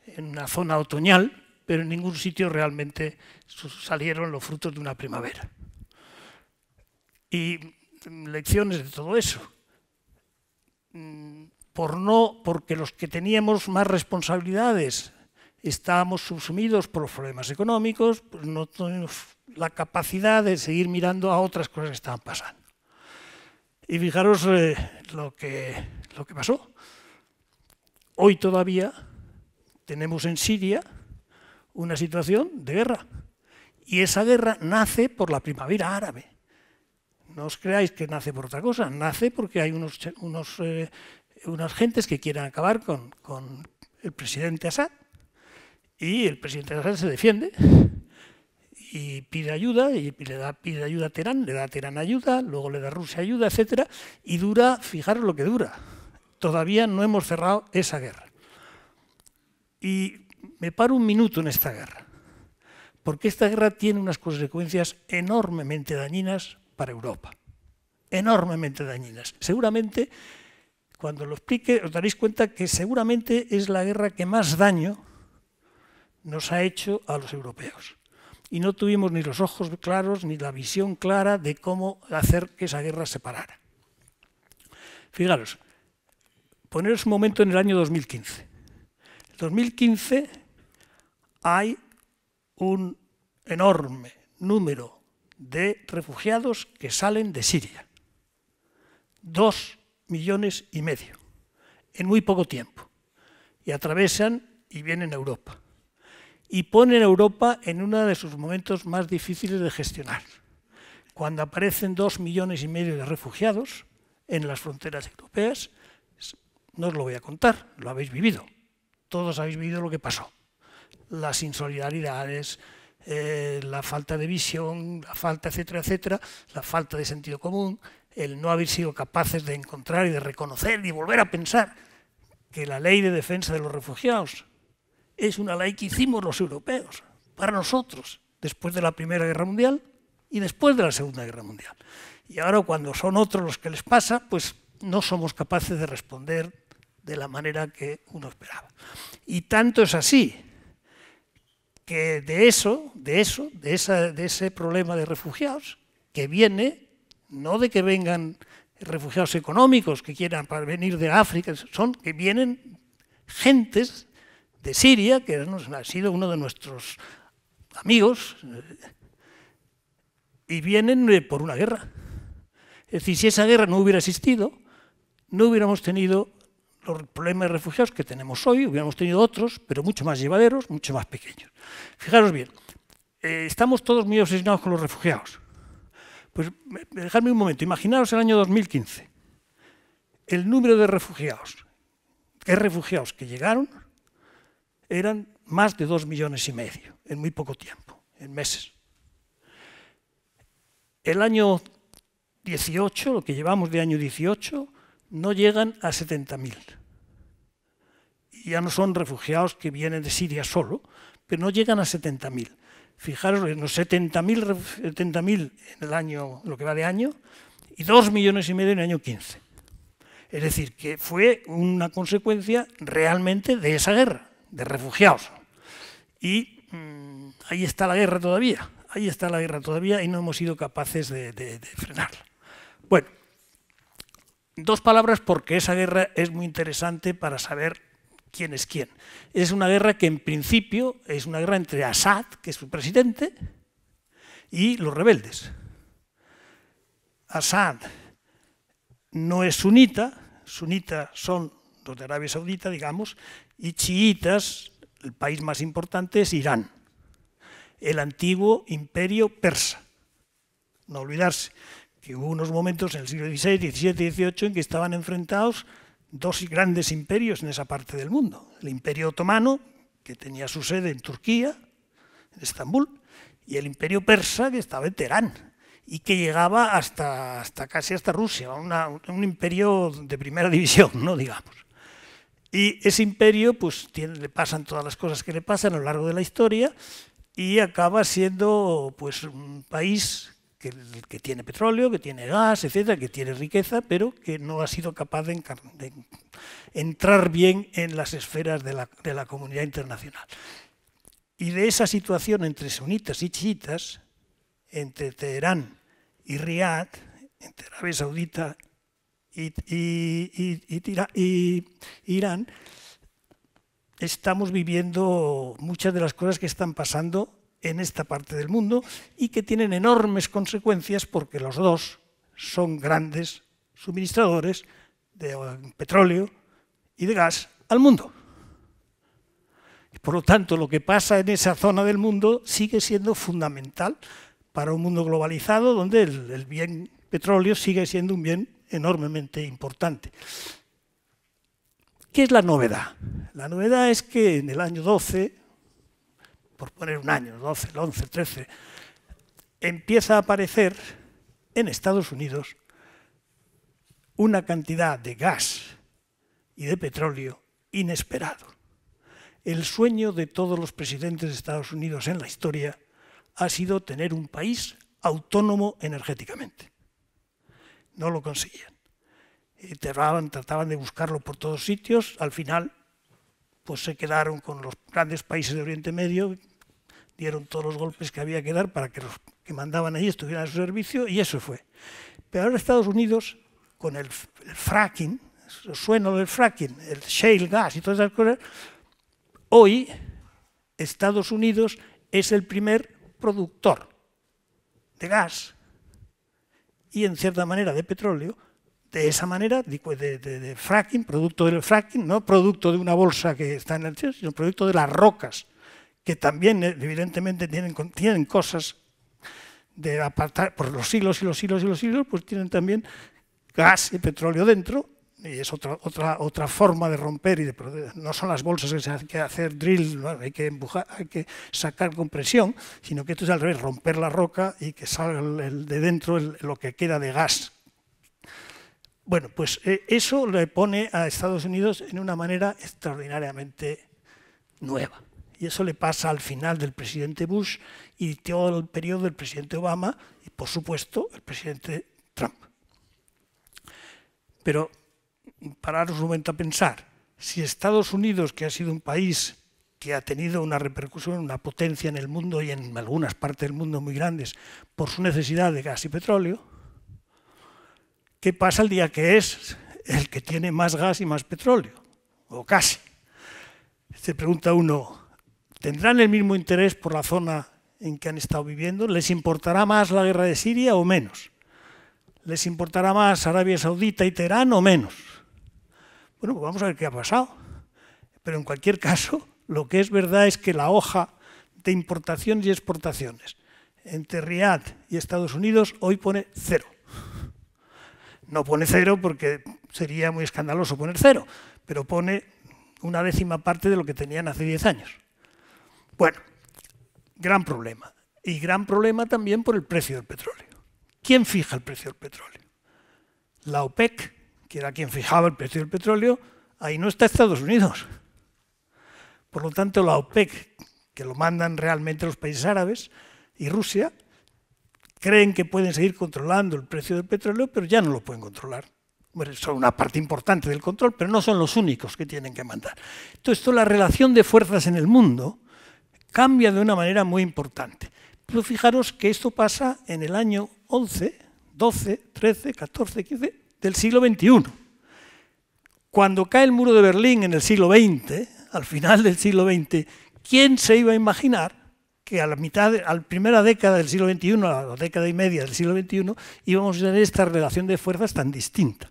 en una zona otoñal, pero en ningún sitio realmente salieron los frutos de una primavera. Y lecciones de todo eso. Porque los que teníamos más responsabilidades estábamos subsumidos por los problemas económicos, pues no tenemos la capacidad de seguir mirando a otras cosas que estaban pasando. Y fijaros lo que pasó. Hoy todavía tenemos en Siria una situación de guerra. Y esa guerra nace por la primavera árabe. No os creáis que nace por otra cosa, nace porque hay unas gentes que quieren acabar con el presidente Assad, y el presidente Assad se defiende y pide ayuda, y pide ayuda a Teherán, le da a Teherán ayuda, luego le da a Rusia ayuda, etc. Y dura, fijaros lo que dura, todavía no hemos cerrado esa guerra. Y me paro un minuto en esta guerra, porque esta guerra tiene unas consecuencias enormemente dañinas para Europa, enormemente dañinas. Seguramente, cuando lo explique, os daréis cuenta que seguramente es la guerra que más daño nos ha hecho a los europeos. Y no tuvimos ni los ojos claros ni la visión clara de cómo hacer que esa guerra se parara. Fijaros, poneros un momento en el año 2015. En 2015 hay un enorme número de refugiados que salen de Siria. 2,5 millones en muy poco tiempo. Y atravesan y vienen a Europa. Y ponen a Europa en uno de sus momentos más difíciles de gestionar. Cuando aparecen 2,5 millones de refugiados en las fronteras europeas, no os lo voy a contar, lo habéis vivido. Todos habéis vivido lo que pasó. Las insolidaridades, la falta de visión, la falta, etcétera, etcétera, la falta de sentido común, el no haber sido capaces de encontrar y de reconocer y volver a pensar que la ley de defensa de los refugiados es una ley que hicimos los europeos, para nosotros, después de la Primera Guerra Mundial y después de la Segunda Guerra Mundial. Y ahora, cuando son otros los que les pasa, pues no somos capaces de responder de la manera que uno esperaba. Y tanto es así que de ese problema de refugiados, que viene, no de que vengan refugiados económicos que quieran venir de África, son que vienen gentes de Siria, que ha sido uno de nuestros amigos, y vienen por una guerra. Es decir, si esa guerra no hubiera existido, no hubiéramos tenido los problemas de refugiados que tenemos hoy, hubiéramos tenido otros, pero mucho más llevaderos, mucho más pequeños. Fijaros bien, estamos todos muy obsesionados con los refugiados. Pues dejadme un momento, imaginaos el año 2015, el número de refugiados que llegaron eran más de 2,5 millones en muy poco tiempo, en meses. El año 18, lo que llevamos de año 18, no llegan a 70.000. Y ya no son refugiados que vienen de Siria solo, pero no llegan a 70.000. Fijaros en los 70.000 en el año, lo que va de año, y 2,5 millones en el año 15. Es decir, que fue una consecuencia realmente de esa guerra, de refugiados. Y ahí está la guerra todavía, y no hemos sido capaces de frenarla. Bueno, 2 palabras porque esa guerra es muy interesante para saber quién es quién. Es una guerra que en principio es una guerra entre Assad, que es su presidente, y los rebeldes. Assad no es sunita, sunitas son los de Arabia Saudita, digamos, y chiitas, el país más importante es Irán, el antiguo imperio persa. No olvidarse que hubo unos momentos en el siglo XVI, XVII y XVIII en que estaban enfrentados 2 grandes imperios en esa parte del mundo. El imperio otomano, que tenía su sede en Turquía, en Estambul, y el imperio persa, que estaba en Teherán, y que llegaba casi hasta Rusia, un imperio de primera división, ¿no? Digamos. Y ese imperio, pues le pasan todas las cosas que le pasan a lo largo de la historia, y acaba siendo pues, un país que tiene petróleo, que tiene gas, etcétera, que tiene riqueza, pero que no ha sido capaz de entrar bien en las esferas de la comunidad internacional. Y de esa situación entre sunitas y chiitas, entre Teherán y Riad, entre Arabia Saudita y Irán, estamos viviendo muchas de las cosas que están pasando en esta parte del mundo y que tienen enormes consecuencias porque los dos son grandes suministradores de petróleo y de gas al mundo. Por lo tanto, lo que pasa en esa zona del mundo sigue siendo fundamental para un mundo globalizado donde el bien petróleo sigue siendo un bien enormemente importante. ¿Qué es la novedad? La novedad es que en el año 12, por poner un año, 12, el 11, el 13, empieza a aparecer en Estados Unidos una cantidad de gas y de petróleo inesperado. El sueño de todos los presidentes de Estados Unidos en la historia ha sido tener un país autónomo energéticamente. No lo conseguían. Trataban de buscarlo por todos sitios, al final pues se quedaron con los grandes países de Oriente Medio, dieron todos los golpes que había que dar para que los que mandaban allí estuvieran a su servicio y eso fue. Pero ahora Estados Unidos, con el fracking, suena del fracking, el shale gas y todas esas cosas, hoy Estados Unidos es el primer productor de gas y en cierta manera de petróleo, de esa manera, de fracking, producto del fracking, no producto de una bolsa que está en el cielo, sino producto de las rocas, que también evidentemente tienen cosas de apartar por los siglos y los siglos y los siglos, pues tienen también gas y petróleo dentro, y es otra forma de romper, no son las bolsas que se hay que hacer drill, ¿no? Hay que empujar, hay que sacar con presión, sino que esto es al revés, romper la roca y que salga de dentro lo que queda de gas. Bueno, pues eso le pone a Estados Unidos en una manera extraordinariamente nueva. Y eso le pasa al final del presidente Bush y todo el periodo del presidente Obama y, por supuesto, el presidente Trump. Pero, pararos un momento a pensar, si Estados Unidos, que ha sido un país que ha tenido una repercusión, una potencia en el mundo y en algunas partes del mundo muy grandes por su necesidad de gas y petróleo, ¿qué pasa el día que es el que tiene más gas y más petróleo? O casi. Se pregunta uno, ¿tendrán el mismo interés por la zona en que han estado viviendo? ¿Les importará más la guerra de Siria o menos? ¿Les importará más Arabia Saudita y Teherán o menos? Bueno, pues vamos a ver qué ha pasado. Pero en cualquier caso, lo que es verdad es que la hoja de importaciones y exportaciones entre Riad y Estados Unidos hoy pone 0. No pone 0 porque sería muy escandaloso poner 0, pero pone una décima parte de lo que tenían hace 10 años. Bueno, gran problema. Y gran problema también por el precio del petróleo. ¿Quién fija el precio del petróleo? La OPEC, que era quien fijaba el precio del petróleo, ahí no está Estados Unidos. Por lo tanto, la OPEC, que lo mandan realmente los países árabes y Rusia, creen que pueden seguir controlando el precio del petróleo, pero ya no lo pueden controlar. Bueno, son una parte importante del control, pero no son los únicos que tienen que mandar. Entonces, la relación de fuerzas en el mundo cambia de una manera muy importante. Pero fijaros que esto pasa en el año 11, 12, 13, 14, 15 del siglo XXI. Cuando cae el muro de Berlín en el siglo XX, al final del siglo XX, ¿quién se iba a imaginar que a la primera década del siglo XXI, a la década y media del siglo XXI, íbamos a tener esta relación de fuerzas tan distinta?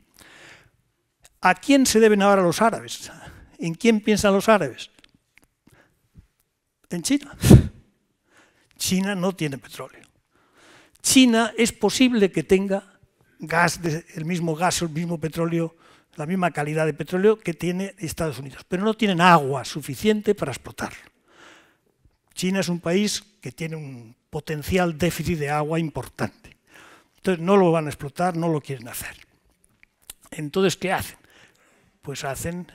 ¿A quién se deben ahora los árabes? ¿En quién piensan los árabes? En China. China no tiene petróleo. China es posible que tenga el mismo gas o el mismo petróleo, la misma calidad de petróleo que tiene Estados Unidos, pero no tienen agua suficiente para explotarlo. China es un país que tiene un potencial déficit de agua importante. Entonces no lo van a explotar, no lo quieren hacer. Entonces, ¿qué hacen? Pues hacen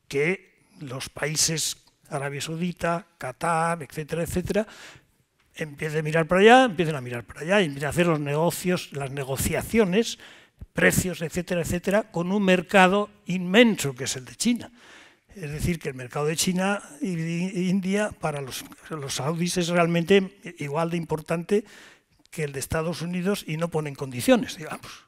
que los países Arabia Saudita, Qatar, etcétera, etcétera, empiecen a mirar para allá, empiecen a mirar para allá y empiecen a hacer los negocios, las negociaciones, precios, etcétera, etcétera, con un mercado inmenso que es el de China. Es decir, que el mercado de China e India para los saudíes es realmente igual de importante que el de Estados Unidos y no ponen condiciones, digamos.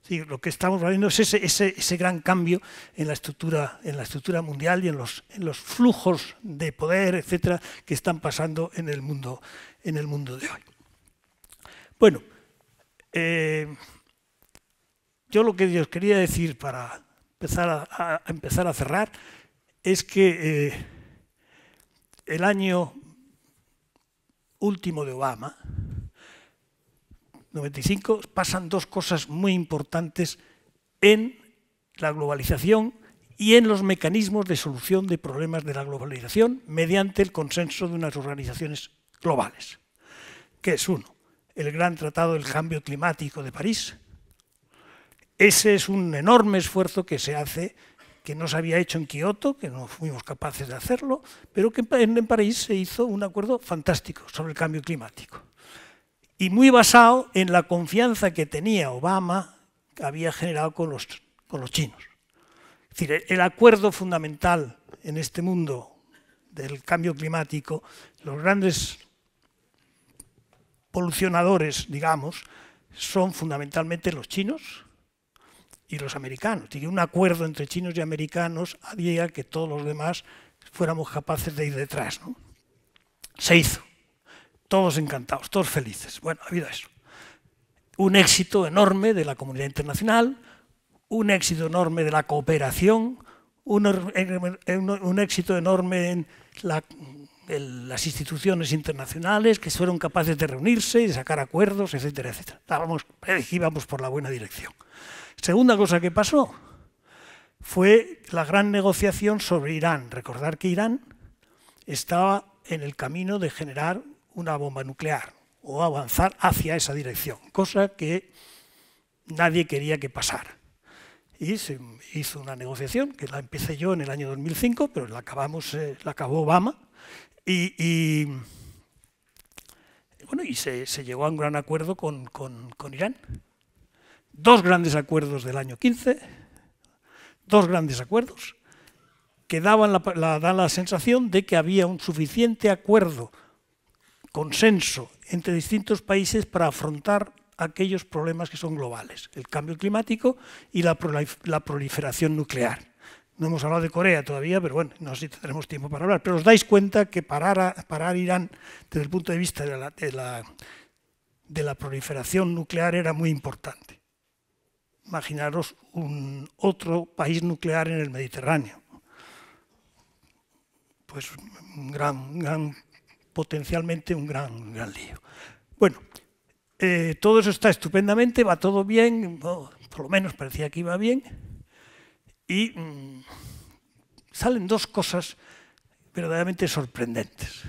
Sí, lo que estamos viendo es ese gran cambio en la estructura mundial y en los flujos de poder, etcétera, que están pasando en el mundo de hoy. Bueno, yo lo que os quería decir para empezar a cerrar es que el año último de Obama, 95, pasan dos cosas muy importantes en la globalización y en los mecanismos de solución de problemas de la globalización mediante el consenso de unas organizaciones globales, que es uno, el Gran Tratado del Cambio Climático de París. Ese es un enorme esfuerzo que se hace, que no se había hecho en Kioto, que no fuimos capaces de hacerlo, pero que en París se hizo un acuerdo fantástico sobre el cambio climático. Y muy basado en la confianza que tenía Obama, que había generado con los chinos. Es decir, el acuerdo fundamental en este mundo del cambio climático, los grandes polucionadores, digamos, son fundamentalmente los chinos y los americanos. Y un acuerdo entre chinos y americanos haría que todos los demás fuéramos capaces de ir detrás, ¿no? Se hizo. Todos encantados, todos felices. Bueno, ha habido eso. Un éxito enorme de la comunidad internacional, un éxito enorme de la cooperación, un éxito enorme en las instituciones internacionales que fueron capaces de reunirse y de sacar acuerdos, etcétera, etcétera. Íbamos por la buena dirección. Segunda cosa que pasó fue la gran negociación sobre Irán. Recordar que Irán estaba en el camino de generar una bomba nuclear o avanzar hacia esa dirección, cosa que nadie quería que pasara. Y se hizo una negociación, que la empecé yo en el año 2005, pero la acabó Obama, y se llegó a un gran acuerdo con Irán. Dos grandes acuerdos del año 15, dos grandes acuerdos que dan la sensación de que había un suficiente acuerdo, consenso entre distintos países para afrontar aquellos problemas que son globales, el cambio climático y la proliferación nuclear. No hemos hablado de Corea todavía, pero bueno, no sé si tendremos tiempo para hablar. Pero os dais cuenta que parar Irán desde el punto de vista de la proliferación nuclear era muy importante. Imaginaros otro país nuclear en el Mediterráneo. Pues potencialmente un gran lío. Bueno, todo eso está estupendamente, va todo bien, por lo menos parecía que iba bien, y salen dos cosas verdaderamente sorprendentes,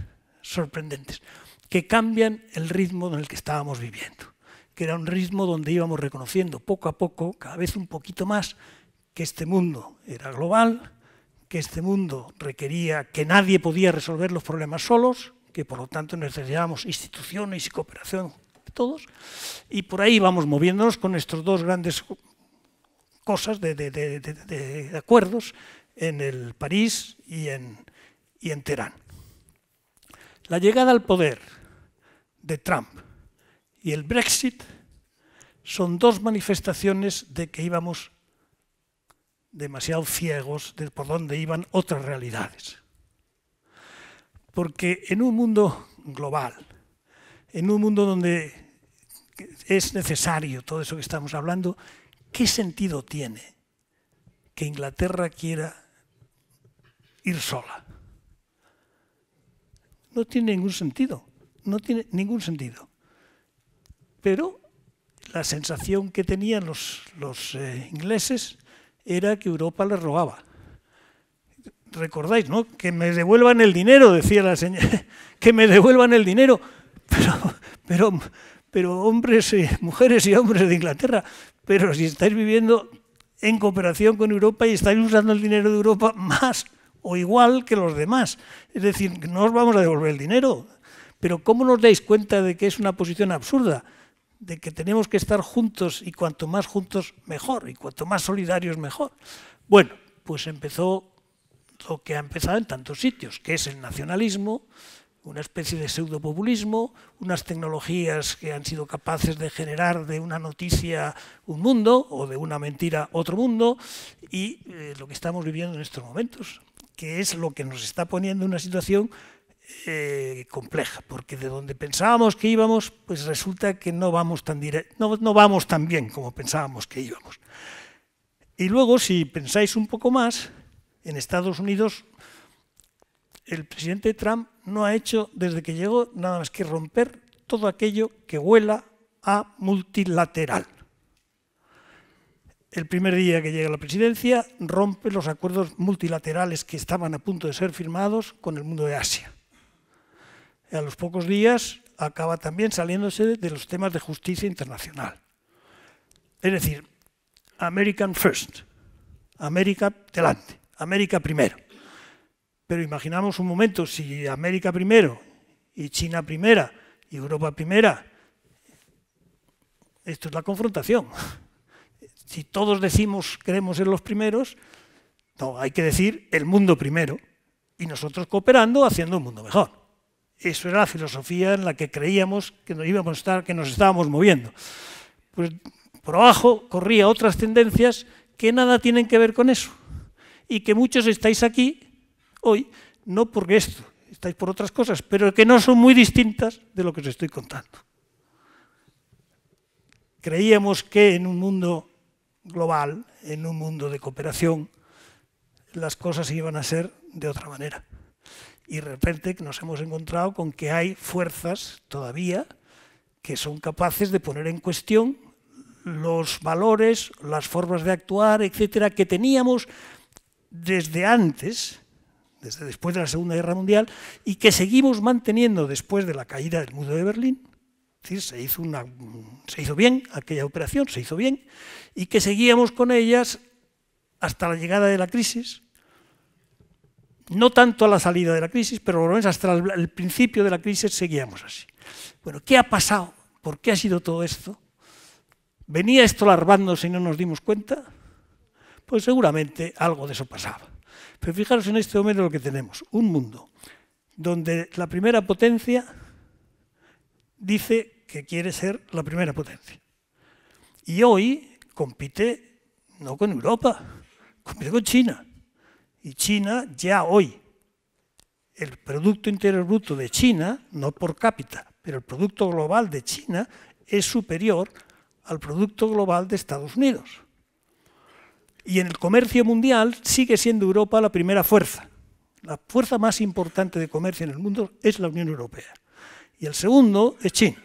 que cambian el ritmo en el que estábamos viviendo, que era un ritmo donde íbamos reconociendo poco a poco, cada vez un poquito más, que este mundo era global, que este mundo requería que nadie podía resolver los problemas solos, que por lo tanto necesitábamos instituciones y cooperación de todos, y por ahí vamos moviéndonos con estos dos grandes cosas de acuerdos en el París y en Teherán. La llegada al poder de Trump y el Brexit son dos manifestaciones de que íbamos demasiado ciegos de por dónde iban otras realidades. Porque en un mundo global, en un mundo donde es necesario todo eso que estamos hablando, ¿qué sentido tiene que Inglaterra quiera ir sola? No tiene ningún sentido, no tiene ningún sentido. Pero la sensación que tenían los ingleses era que Europa les rogaba. Recordáis, ¿no? Que me devuelvan el dinero, decía la señora, que me devuelvan el dinero. Pero hombres, mujeres y hombres de Inglaterra, pero si estáis viviendo en cooperación con Europa y estáis usando el dinero de Europa más o igual que los demás. Es decir, no os vamos a devolver el dinero. Pero ¿cómo nos dais cuenta de que es una posición absurda? De que tenemos que estar juntos y cuanto más juntos mejor, y cuanto más solidarios mejor. Bueno, pues empezó lo que ha empezado en tantos sitios, que es el nacionalismo, una especie de pseudopopulismo, unas tecnologías que han sido capaces de generar de una noticia un mundo o de una mentira otro mundo, y lo que estamos viviendo en estos momentos, que es lo que nos está poniendo en una situación compleja, porque de donde pensábamos que íbamos, pues resulta que no vamos tan no vamos tan bien como pensábamos que íbamos. Y luego, si pensáis un poco más, en Estados Unidos el presidente Trump no ha hecho, desde que llegó, nada más que romper todo aquello que huela a multilateral. El primer día que llega a la presidencia, rompe los acuerdos multilaterales que estaban a punto de ser firmados con el mundo de Asia. A los pocos días acaba también saliéndose de los temas de justicia internacional. Es decir, American first, América delante, América primero. Pero imaginamos un momento, si América primero y China primera y Europa primera, esto es la confrontación. Si todos decimos queremos ser los primeros, no, hay que decir el mundo primero y nosotros cooperando haciendo un mundo mejor. Eso era la filosofía en la que creíamos que nos íbamos a estar, que nos estábamos moviendo. Pues por abajo corría otras tendencias que nada tienen que ver con eso y que muchos estáis aquí hoy, no porque esto, estáis por otras cosas, pero que no son muy distintas de lo que os estoy contando. Creíamos que en un mundo global, en un mundo de cooperación, las cosas iban a ser de otra manera. Y de repente nos hemos encontrado con que hay fuerzas todavía que son capaces de poner en cuestión los valores, las formas de actuar, etcétera, que teníamos desde antes, desde después de la Segunda Guerra Mundial, y que seguimos manteniendo después de la caída del muro de Berlín. Es decir, se hizo bien aquella operación, se hizo bien, y que seguíamos con ellas hasta la llegada de la crisis, no tanto a la salida de la crisis, pero por lo menos hasta el principio de la crisis seguíamos así. Bueno, ¿qué ha pasado? ¿Por qué ha sido todo esto? ¿Venía esto larvándose y no nos dimos cuenta? Pues seguramente algo de eso pasaba. Pero fijaros en este momento lo que tenemos, un mundo donde la primera potencia dice que quiere ser la primera potencia. Y hoy compite no con Europa, compite con China. Y China ya hoy, el Producto Interior Bruto de China, no por cápita, pero el Producto Global de China es superior al Producto Global de Estados Unidos. Y en el comercio mundial sigue siendo Europa la primera fuerza. La fuerza más importante de comercio en el mundo es la Unión Europea. Y el segundo es China.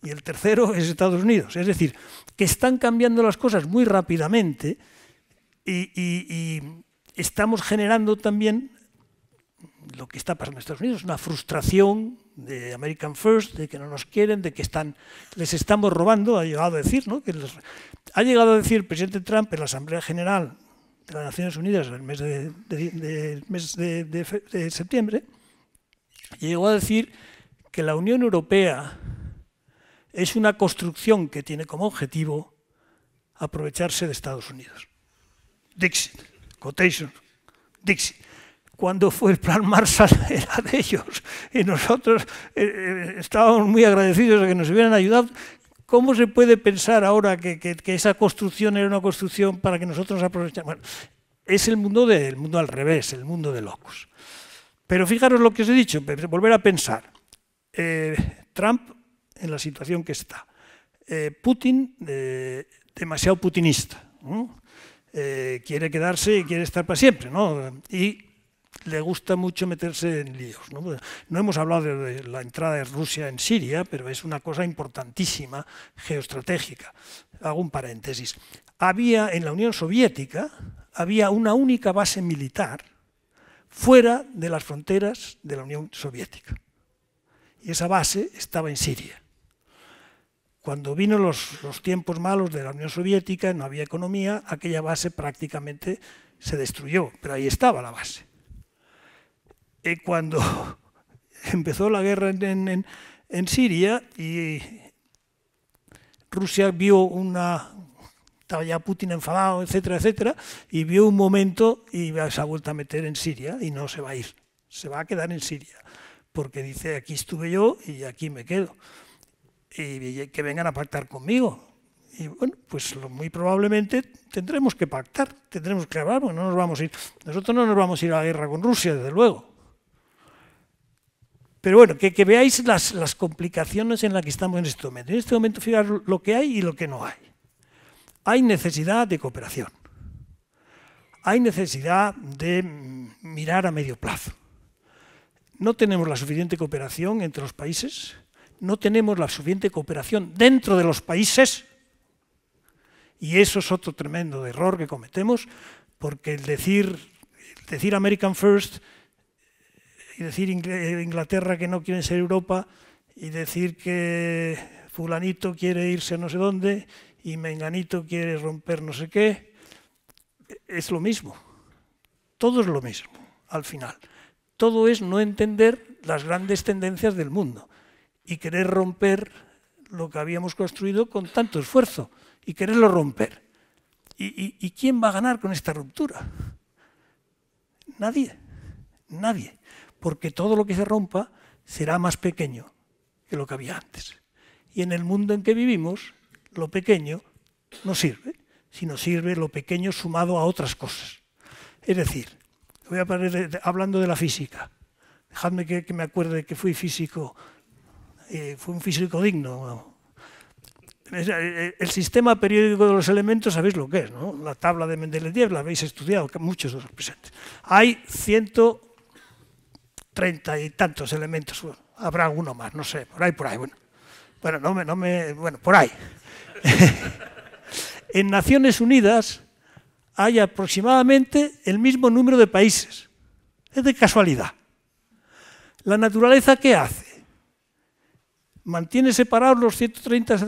Y el tercero es Estados Unidos. Es decir, que están cambiando las cosas muy rápidamente y estamos generando también lo que está pasando en Estados Unidos, una frustración de American First, de que no nos quieren, de que les estamos robando, ha llegado a decir, ¿no? Ha llegado a decir el presidente Trump en la Asamblea General de las Naciones Unidas en el mes de septiembre, llegó a decir que la Unión Europea es una construcción que tiene como objetivo aprovecharse de Estados Unidos. Dixit, quotation, Dixit. Cuando fue el plan Marshall era de ellos y nosotros estábamos muy agradecidos de que nos hubieran ayudado. ¿Cómo se puede pensar ahora que esa construcción era una construcción para que nosotros nos aprovechemos? Bueno, es el mundo al revés, el mundo de locos. Pero fijaros lo que os he dicho, volver a pensar. Trump en la situación que está. Putin, demasiado putinista, ¿no? Quiere quedarse y quiere estar para siempre, ¿no? Y le gusta mucho meterse en líos, ¿no? No hemos hablado de la entrada de Rusia en Siria, pero es una cosa importantísima, geoestratégica. Hago un paréntesis. En la Unión Soviética, había una única base militar fuera de las fronteras de la Unión Soviética. Y esa base estaba en Siria. Cuando vino los tiempos malos de la Unión Soviética, no había economía, aquella base prácticamente se destruyó, pero ahí estaba la base. Cuando empezó la guerra en Siria y Rusia vio estaba ya Putin enfadado, etcétera, etcétera, y vio un momento y se ha vuelto a meter en Siria y no se va a ir, se va a quedar en Siria, porque dice, aquí estuve yo y aquí me quedo. Y que vengan a pactar conmigo. Y bueno, pues muy probablemente tendremos que pactar, tendremos que hablar, porque no nos vamos a ir. Nosotros no nos vamos a ir a la guerra con Rusia, desde luego. Pero bueno, que veáis las complicaciones en las que estamos en este momento. En este momento, fijaros lo que hay y lo que no hay. Hay necesidad de cooperación. Hay necesidad de mirar a medio plazo. No tenemos la suficiente cooperación entre los países. No tenemos la suficiente cooperación dentro de los países, y eso es otro tremendo error que cometemos, porque el decir American First, y decir Inglaterra que no quiere ser Europa, y decir que fulanito quiere irse a no sé dónde, y menganito quiere romper no sé qué, es lo mismo. Todo es lo mismo, al final. Todo es no entender las grandes tendencias del mundo y querer romper lo que habíamos construido con tanto esfuerzo, y quererlo romper. ¿Y quién va a ganar con esta ruptura? Nadie, nadie, porque todo lo que se rompa será más pequeño que lo que había antes. Y en el mundo en que vivimos, lo pequeño no sirve, sino sirve lo pequeño sumado a otras cosas. Es decir, voy a parar hablando de la física. Dejadme que me acuerde que fui físico. Fue un físico digno. El sistema periódico de los elementos, sabéis lo que es, ¿no? La tabla de Mendeleev la habéis estudiado, muchos de los presentes. Hay 130 y tantos elementos, habrá alguno más, no sé, por ahí. Bueno, por ahí. En Naciones Unidas hay aproximadamente el mismo número de países. Es de casualidad. ¿La naturaleza qué hace? ¿Mantiene separados los 130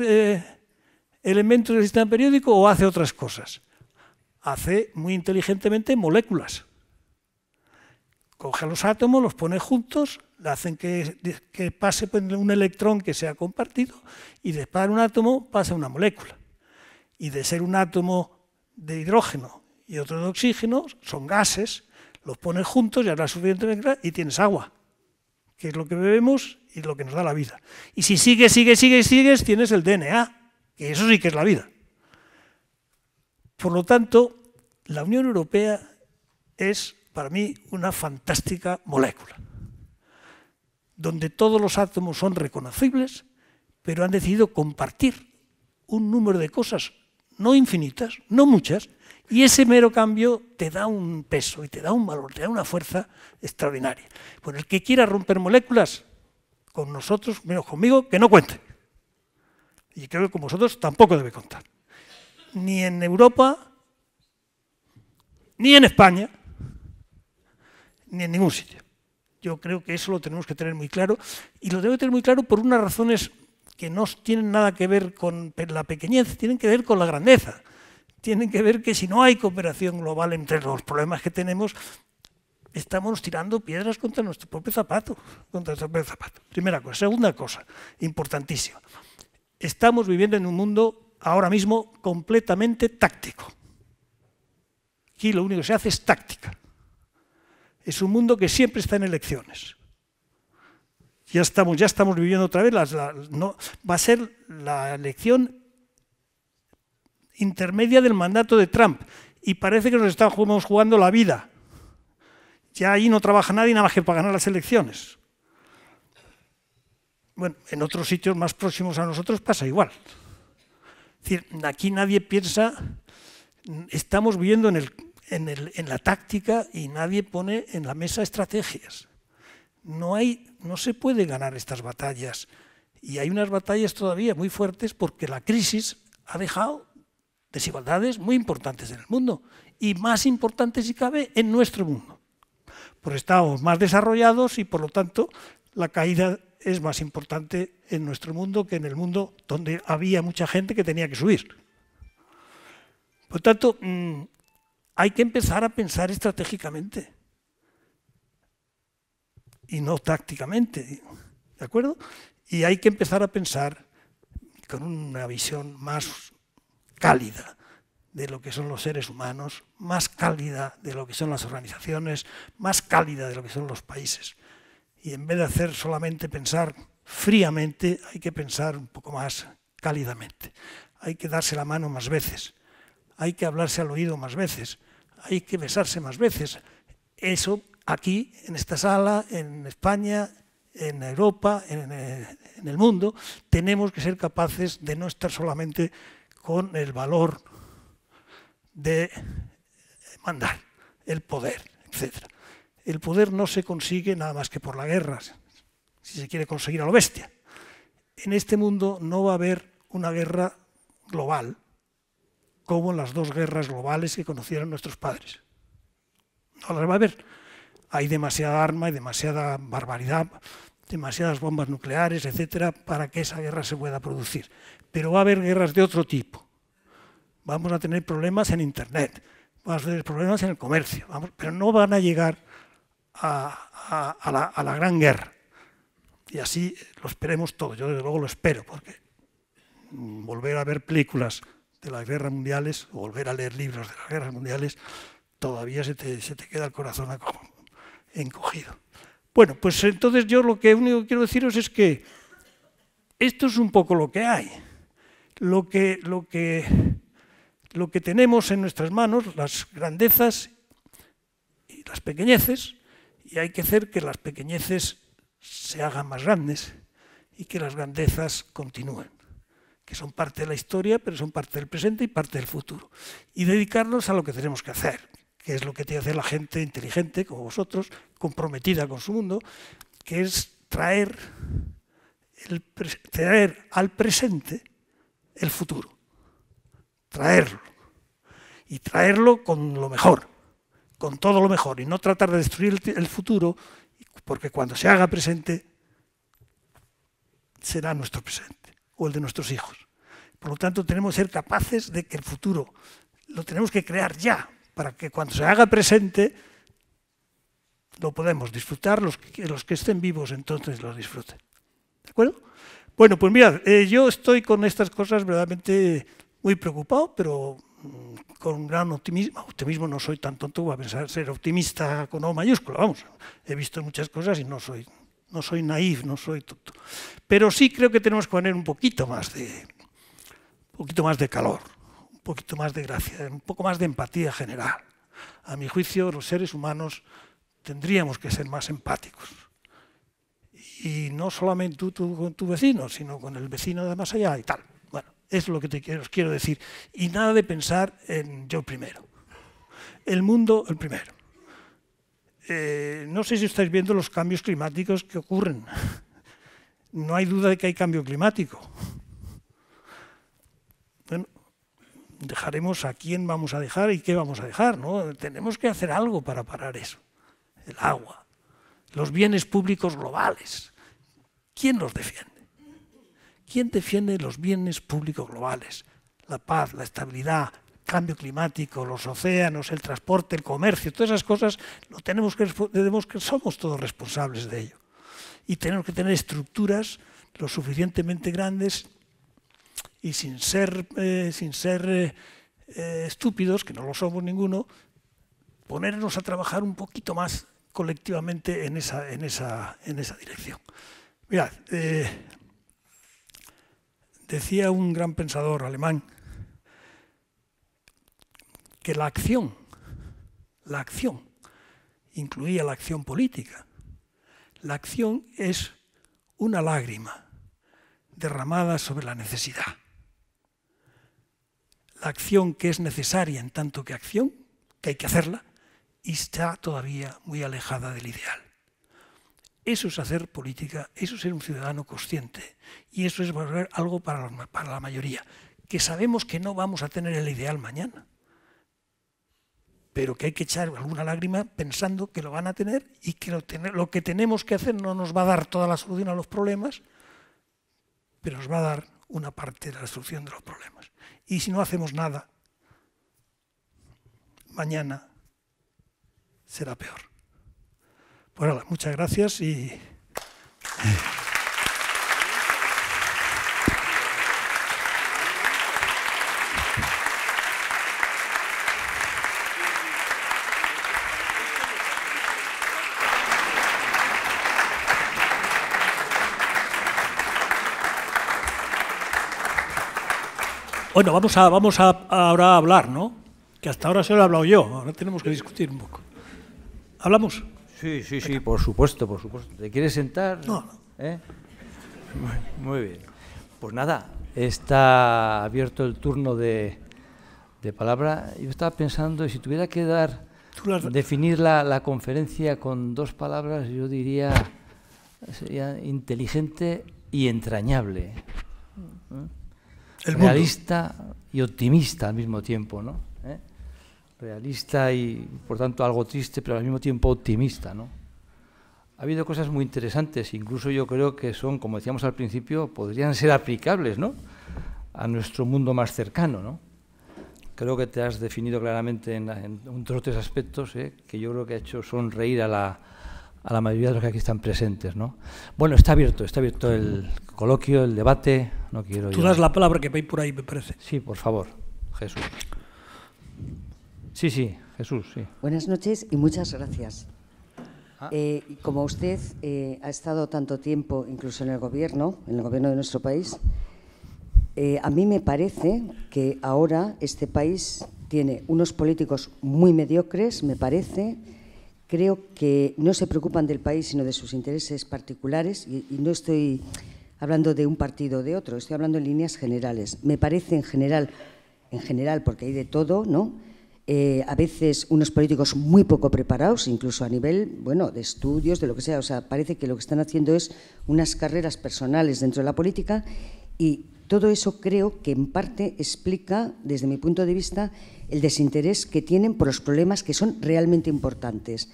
elementos del sistema periódico o hace otras cosas? Hace muy inteligentemente moléculas. Coge los átomos, los pone juntos, le hacen que pase un electrón que sea compartido, y de un átomo pasa una molécula. Y de ser un átomo de hidrógeno y otro de oxígeno, son gases, los pones juntos y ahora suficientemente y tienes agua, que es lo que bebemos y lo que nos da la vida. Y si sigues, tienes el DNA, que eso sí que es la vida. Por lo tanto, la Unión Europea es, para mí, una fantástica molécula, donde todos los átomos son reconocibles, pero han decidido compartir un número de cosas, no infinitas, no muchas, y ese mero cambio te da un peso y te da un valor, te da una fuerza extraordinaria. Bueno, el que quiera romper moléculas, con nosotros, menos conmigo, que no cuente. Y creo que con vosotros tampoco debe contar. Ni en Europa, ni en España, ni en ningún sitio. Yo creo que eso lo tenemos que tener muy claro, y lo tengo que tener muy claro por unas razones que no tienen nada que ver con la pequeñez, tienen que ver con la grandeza. Tienen que ver que si no hay cooperación global entre los problemas que tenemos, estamos tirando piedras contra nuestro propio zapato. Primera cosa. Segunda cosa, importantísima. Estamos viviendo en un mundo ahora mismo completamente táctico. Aquí lo único que se hace es táctica. Es un mundo que siempre está en elecciones. Ya estamos viviendo otra vez, va a ser la elección intermedia del mandato de Trump, y parece que nos estamos jugando la vida. Ya ahí no trabaja nadie nada más que para ganar las elecciones. Bueno, en otros sitios más próximos a nosotros pasa igual. Es decir, aquí nadie piensa, estamos viviendo en la táctica, y nadie pone en la mesa estrategias. No se puede ganar estas batallas, y hay unas batallas todavía muy fuertes porque la crisis ha dejado desigualdades muy importantes en el mundo, y más importantes, si cabe, en nuestro mundo. Porque estamos más desarrollados y, por lo tanto, la caída es más importante en nuestro mundo que en el mundo donde había mucha gente que tenía que subir. Por tanto, hay que empezar a pensar estratégicamente y no tácticamente, ¿de acuerdo? Y hay que empezar a pensar con una visión más cálida de lo que son los seres humanos, más cálida de lo que son las organizaciones, más cálida de lo que son los países. Y en vez de hacer solamente pensar fríamente, hay que pensar un poco más cálidamente. Hay que darse la mano más veces, hay que hablarse al oído más veces, hay que besarse más veces. Eso aquí, en esta sala, en España, en Europa, en el mundo, tenemos que ser capaces de no estar solamente con el valor de mandar, el poder, etc. El poder no se consigue nada más que por la guerra, si se quiere conseguir a lo bestia. En este mundo no va a haber una guerra global como en las dos guerras globales que conocieron nuestros padres. No las va a haber. Hay demasiada arma, hay demasiada barbaridad, demasiadas bombas nucleares, etcétera, para que esa guerra se pueda producir. Pero va a haber guerras de otro tipo. Vamos a tener problemas en Internet, vamos a tener problemas en el comercio, pero no van a llegar a la gran guerra. Y así lo esperemos todo. Yo desde luego lo espero, porque volver a ver películas de las guerras mundiales o volver a leer libros de las guerras mundiales, todavía se te queda el corazón encogido. Bueno, pues entonces yo lo único que quiero deciros es que esto es un poco lo que hay. Lo que tenemos en nuestras manos, las grandezas y las pequeñeces, y hay que hacer que las pequeñeces se hagan más grandes y que las grandezas continúen, que son parte de la historia, pero son parte del presente y parte del futuro. Y dedicarnos a lo que tenemos que hacer, que es lo que tiene que hacer la gente inteligente, como vosotros, comprometida con su mundo, que es traer al presente el futuro. Traerlo. Y traerlo con lo mejor, con todo lo mejor, y no tratar de destruir el futuro, porque cuando se haga presente, será nuestro presente, o el de nuestros hijos. Por lo tanto, tenemos que ser capaces de que el futuro lo tenemos que crear ya, para que cuando se haga presente, lo podemos disfrutar, los que estén vivos entonces lo disfruten. ¿De acuerdo? Bueno, pues mirad, yo estoy con estas cosas verdaderamente muy preocupado, pero con un gran optimismo. Optimismo, no soy tan tonto para pensar ser optimista con O mayúscula, vamos. He visto muchas cosas y no soy naif, no soy tonto. Pero sí creo que tenemos que poner un poquito más de calor, un poquito más de gracia, un poco más de empatía general. A mi juicio, los seres humanos tendríamos que ser más empáticos. Y no solamente tú con tu vecino, sino con el vecino de más allá y tal. Bueno, es lo que os quiero decir. Y nada de pensar en yo primero. El mundo el primero. No sé si estáis viendo los cambios climáticos que ocurren. No hay duda de que hay cambio climático. Bueno, dejaremos a quién vamos a dejar y qué vamos a dejar, ¿no? Tenemos que hacer algo para parar eso. El agua, los bienes públicos globales. ¿Quién los defiende? ¿Quién defiende los bienes públicos globales? La paz, la estabilidad, el cambio climático, los océanos, el transporte, el comercio, todas esas cosas somos todos responsables de ello. Y tenemos que tener estructuras lo suficientemente grandes y sin ser estúpidos, que no lo somos ninguno, ponernos a trabajar un poquito más colectivamente en esa dirección. Mirad, decía un gran pensador alemán que la acción incluía la acción política. La acción es una lágrima derramada sobre la necesidad. La acción que es necesaria en tanto que acción, que hay que hacerla, y está todavía muy alejada del ideal. Eso es hacer política, eso es ser un ciudadano consciente, y eso es volver algo para la mayoría, que sabemos que no vamos a tener el ideal mañana. pero que hay que echar alguna lágrima pensando que lo van a tener y que lo que tenemos que hacer no nos va a dar toda la solución a los problemas, pero nos va a dar una parte de la solución de los problemas. Y si no hacemos nada, mañana será peor. Pues nada, muchas gracias y... Bueno, vamos ahora a hablar, ¿no? Que hasta ahora solo he hablado yo, ahora tenemos que discutir un poco. ¿Hablamos? Sí, por supuesto. ¿Te quieres sentar? No. Muy bien. Pues nada, está abierto el turno de palabra. Yo estaba pensando, si tuviera que definir la conferencia con 2 palabras, yo diría, sería inteligente y entrañable. Realista y optimista al mismo tiempo, ¿no? Realista y, por tanto, algo triste, pero al mismo tiempo optimista, ¿no? Ha habido cosas muy interesantes, incluso yo creo que son, como decíamos al principio, podrían ser aplicables, ¿no?, a nuestro mundo más cercano, ¿no? Creo que te has definido claramente en 2 o 3 aspectos, que yo creo que ha hecho sonreír a la mayoría de los que aquí están presentes, ¿no? Bueno, está abierto el coloquio, el debate. No quiero. Tú das la palabra que veis por ahí, me parece. Sí, por favor, Jesús. Sí, Jesús, sí. Buenas noches y muchas gracias. Como usted ha estado tanto tiempo, incluso en el gobierno de nuestro país, a mí me parece que ahora este país tiene unos políticos muy mediocres, me parece. Creo que no se preocupan del país, sino de sus intereses particulares, y no estoy hablando de un partido o de otro, estoy hablando en líneas generales. Me parece en general, porque hay de todo, ¿no? A veces unos políticos muy poco preparados, incluso a nivel, bueno, de estudios, de lo que sea. O sea, parece que lo que están haciendo es unas carreras personales dentro de la política, y todo eso creo que en parte explica, desde mi punto de vista, el desinterés que tienen por los problemas que son realmente importantes.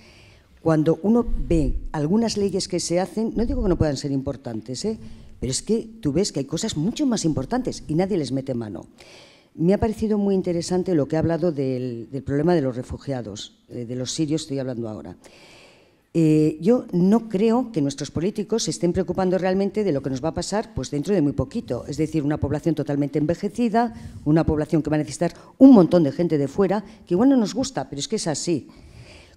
Cuando uno ve algunas leyes que se hacen, no digo que no puedan ser importantes, pero es que tú ves que hay cosas mucho más importantes y nadie les mete mano. Me ha parecido muy interesante lo que ha hablado del problema de los refugiados, de los sirios estoy hablando ahora. Yo no creo que nuestros políticos se estén preocupando realmente de lo que nos va a pasar pues dentro de muy poquito. Es decir, una población totalmente envejecida, una población que va a necesitar un montón de gente de fuera, que igual no nos gusta, pero es que es así.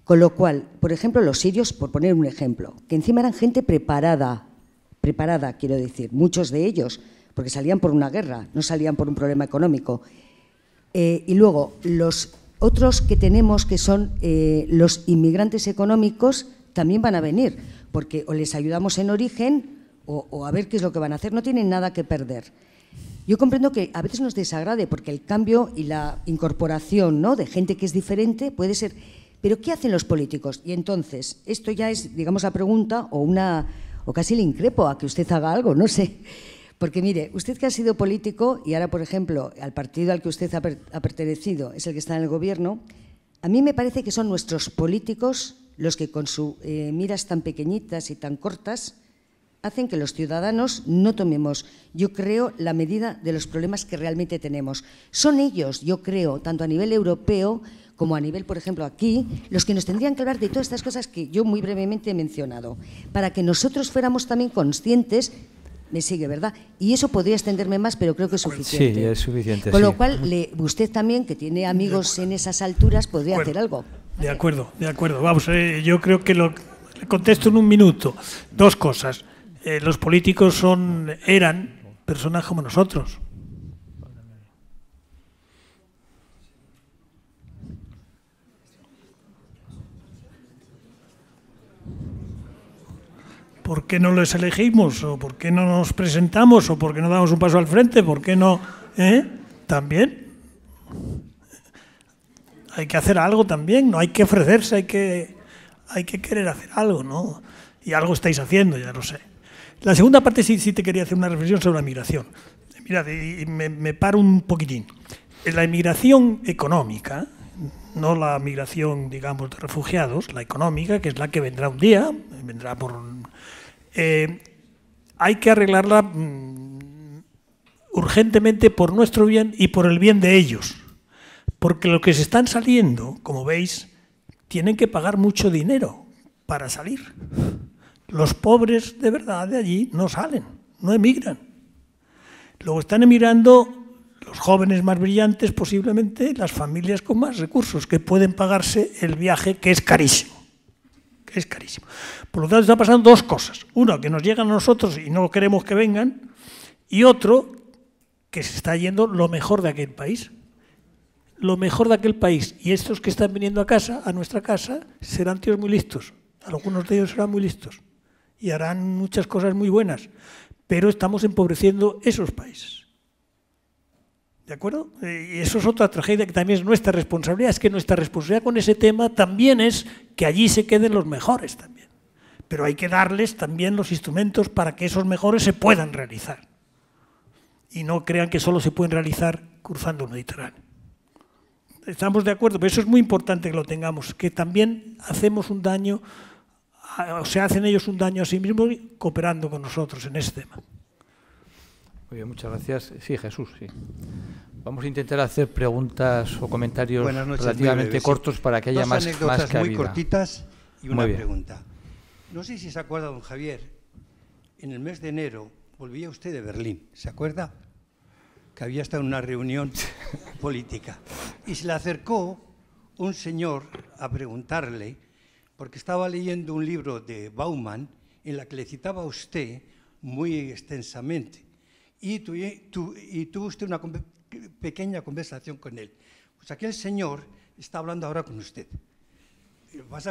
Con lo cual, por ejemplo, los sirios, por poner un ejemplo, que encima eran gente preparada, quiero decir, muchos de ellos, porque salían por una guerra, no salían por un problema económico. Y luego, los otros que tenemos, que son los inmigrantes económicos, también van a venir, porque o les ayudamos en origen o a ver qué es lo que van a hacer, no tienen nada que perder. Yo comprendo que a veces nos desagrade, porque el cambio y la incorporación, ¿no?, de gente que es diferente puede ser... Pero ¿qué hacen los políticos? Y entonces, esto ya es, digamos, la pregunta o casi le increpo a que usted haga algo, no sé. Porque mire, usted que ha sido político y ahora, por ejemplo, al partido al que usted ha pertenecido es el que está en el gobierno, a mí me parece que son nuestros políticos los que con sus miras tan pequeñitas y tan cortas hacen que los ciudadanos no tomemos, yo creo, la medida de los problemas que realmente tenemos. Son ellos, yo creo, tanto a nivel europeo como a nivel, por ejemplo, aquí, los que nos tendrían que hablar de todas estas cosas que yo muy brevemente he mencionado, para que nosotros fuéramos también conscientes. Me sigue, ¿verdad? Y eso podría extenderme más, pero creo que es suficiente. Sí, es suficiente. Con lo cual, usted también, que tiene amigos en esas alturas, podría hacer algo. De acuerdo. Vamos, yo creo que le contesto en un minuto. 2 cosas. Los políticos eran personas como nosotros. ¿Por qué no les elegimos? ¿O por qué no nos presentamos? ¿O por qué no damos un paso al frente? ¿Por qué no? También. Hay que hacer algo también, no hay que ofrecerse, hay que querer hacer algo, ¿no? Y algo estáis haciendo, ya lo sé. La segunda parte sí te quería hacer una reflexión sobre la migración. Mirad, y me paro un poquitín. La inmigración económica no la migración, digamos, de refugiados, la económica, que es la que vendrá un día, vendrá por... hay que arreglarla urgentemente por nuestro bien y por el bien de ellos. Porque los que se están saliendo, como veis, tienen que pagar mucho dinero para salir. Los pobres de verdad de allí no salen, no emigran. Luego están emigrando los jóvenes más brillantes, posiblemente las familias con más recursos, que pueden pagarse el viaje, que es carísimo. Por lo tanto, están pasando dos cosas. Uno, que nos llegan a nosotros y no queremos que vengan, y otro, que se está yendo lo mejor de aquel país. Lo mejor de aquel país. Y estos que están viniendo a casa, a nuestra casa, serán tíos muy listos. Algunos de ellos serán muy listos y harán muchas cosas muy buenas, pero estamos empobreciendo esos países. ¿De acuerdo? Y eso es otra tragedia que también es nuestra responsabilidad. Es que nuestra responsabilidad con ese tema también es que allí se queden los mejores también. Pero hay que darles también los instrumentos para que esos mejores se puedan realizar. Y no crean que solo se pueden realizar cruzando el Mediterráneo. Estamos de acuerdo, pero eso es muy importante que lo tengamos, que también hacemos un daño, o sea, hacen ellos un daño a sí mismos cooperando con nosotros en ese tema. Muy bien, muchas gracias. Sí, Jesús, sí. Vamos a intentar hacer preguntas o comentarios relativamente cortos para que haya más cabida. Dos anécdotas muy cortitas y una pregunta. No sé si se acuerda, don Javier, en el mes de enero volvía usted de Berlín, ¿se acuerda? Que había estado en una reunión política. Y se le acercó un señor a preguntarle, porque estaba leyendo un libro de Bauman en la que le citaba a usted muy extensamente. Y tuvo usted una pequeña conversación con él. Pues aquel señor está hablando ahora con usted.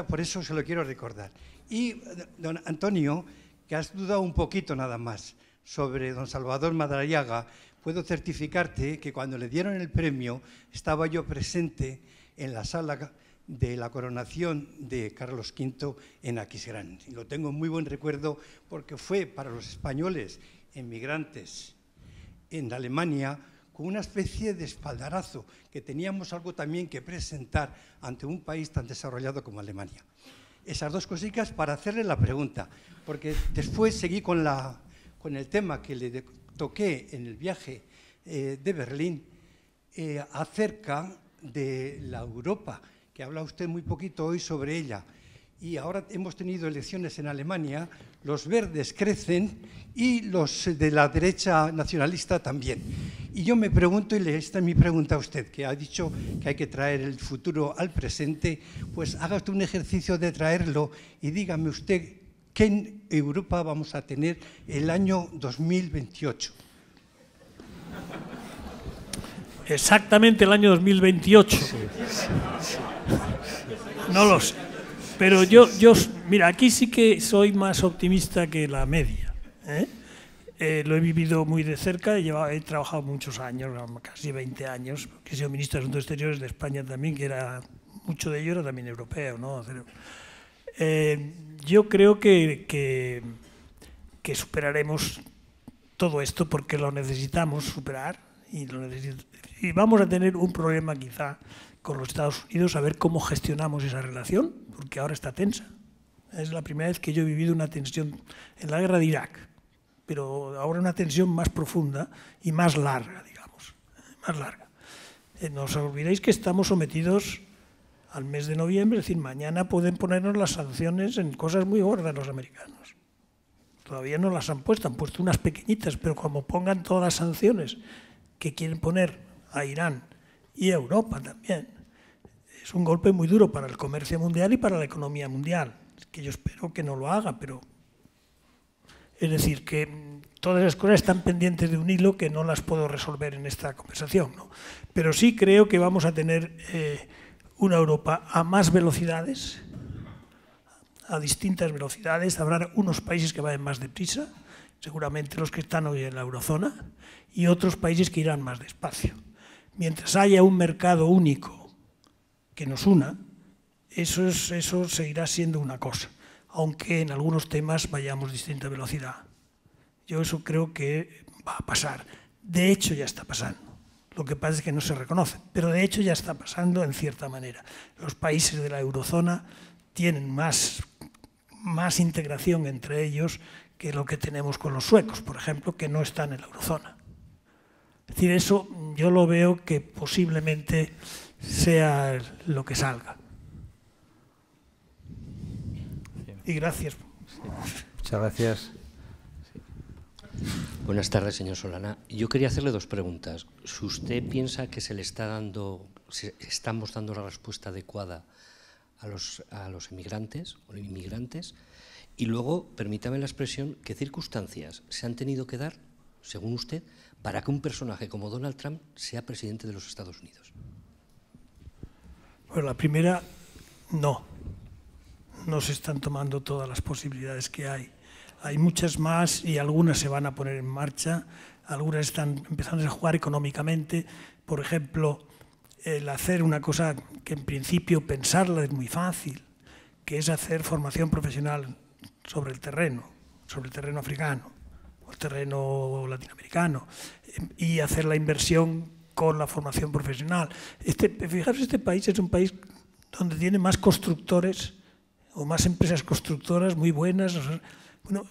Por eso se lo quiero recordar. Y, don Antonio, que has dudado un poquito nada más sobre don Salvador Madariaga, puedo certificarte que cuando le dieron el premio estaba yo presente en la sala de la coronación de Carlos V en Aquisgrán. Y lo tengo en muy buen recuerdo porque fue para los españoles emigrantes en Alemania con una especie de espaldarazo, que teníamos algo también que presentar ante un país tan desarrollado como Alemania. Esas dos cositas para hacerle la pregunta, porque después seguí con el tema que le toqué en el viaje de Berlín acerca de la Europa, que habla usted muy poquito hoy sobre ella. Y ahora hemos tenido elecciones en Alemania, los verdes crecen y los de la derecha nacionalista también. Y yo me pregunto, y esta es mi pregunta a usted, que ha dicho que hay que traer el futuro al presente, pues haga usted un ejercicio de traerlo y dígame usted qué en Europa vamos a tener el año 2028. Exactamente el año 2028. No lo sé. Pero yo, mira, aquí sí que soy más optimista que la media. Lo he vivido muy de cerca, he trabajado muchos años, casi 20 años, que he sido ministro de Asuntos Exteriores de España también, que era mucho de ello era también europeo, ¿no? Yo creo que superaremos todo esto porque lo necesitamos superar y vamos a tener un problema quizá con los Estados Unidos a ver cómo gestionamos esa relación, porque ahora está tensa. Es la primera vez que yo he vivido una tensión en la guerra de Irak, pero ahora una tensión más profunda y más larga, digamos, más larga. No os olvidéis que estamos sometidos al mes de noviembre, es decir, mañana pueden ponernos las sanciones en cosas muy gordas los americanos. Todavía no las han puesto unas pequeñitas, pero como pongan todas las sanciones que quieren poner a Irán y a Europa también, es un golpe muy duro para el comercio mundial y para la economía mundial, que yo espero que no lo haga, pero es decir, que todas las cosas están pendientes de un hilo que no las puedo resolver en esta conversación, ¿no? Pero sí creo que vamos a tener una Europa a más velocidades, a distintas velocidades. Habrá unos países que vayan más deprisa, seguramente los que están hoy en la eurozona, y otros países que irán más despacio. Mientras haya un mercado único que nos una, eso seguirá siendo una cosa, aunque en algunos temas vayamos a distinta velocidad. Yo eso creo que va a pasar. De hecho, ya está pasando. Lo que pasa es que no se reconoce, pero de hecho ya está pasando en cierta manera. Los países de la eurozona tienen más integración entre ellos que lo que tenemos con los suecos, por ejemplo, que no están en la eurozona. Es decir, eso yo lo veo que posiblemente sea lo que salga. Y gracias. Muchas gracias. Buenas tardes, señor Solana. Yo quería hacerle dos preguntas. Si usted piensa que se estamos dando la respuesta adecuada a los emigrantes o inmigrantes, y luego, permítame la expresión, ¿qué circunstancias se han tenido que dar, según usted, para que un personaje como Donald Trump sea presidente de los Estados Unidos? Bueno, la primera, no. No se están tomando todas las posibilidades que hay. Hay muchas más y algunas se van a poner en marcha, algunas están empezando a jugar económicamente. Por ejemplo, el hacer una cosa que en principio pensarla es muy fácil, que es hacer formación profesional sobre el terreno africano o el terreno latinoamericano, y hacer la inversión con la formación profesional. Fijaros, este país es un país donde tiene más constructores o más empresas constructoras muy buenas. Bueno,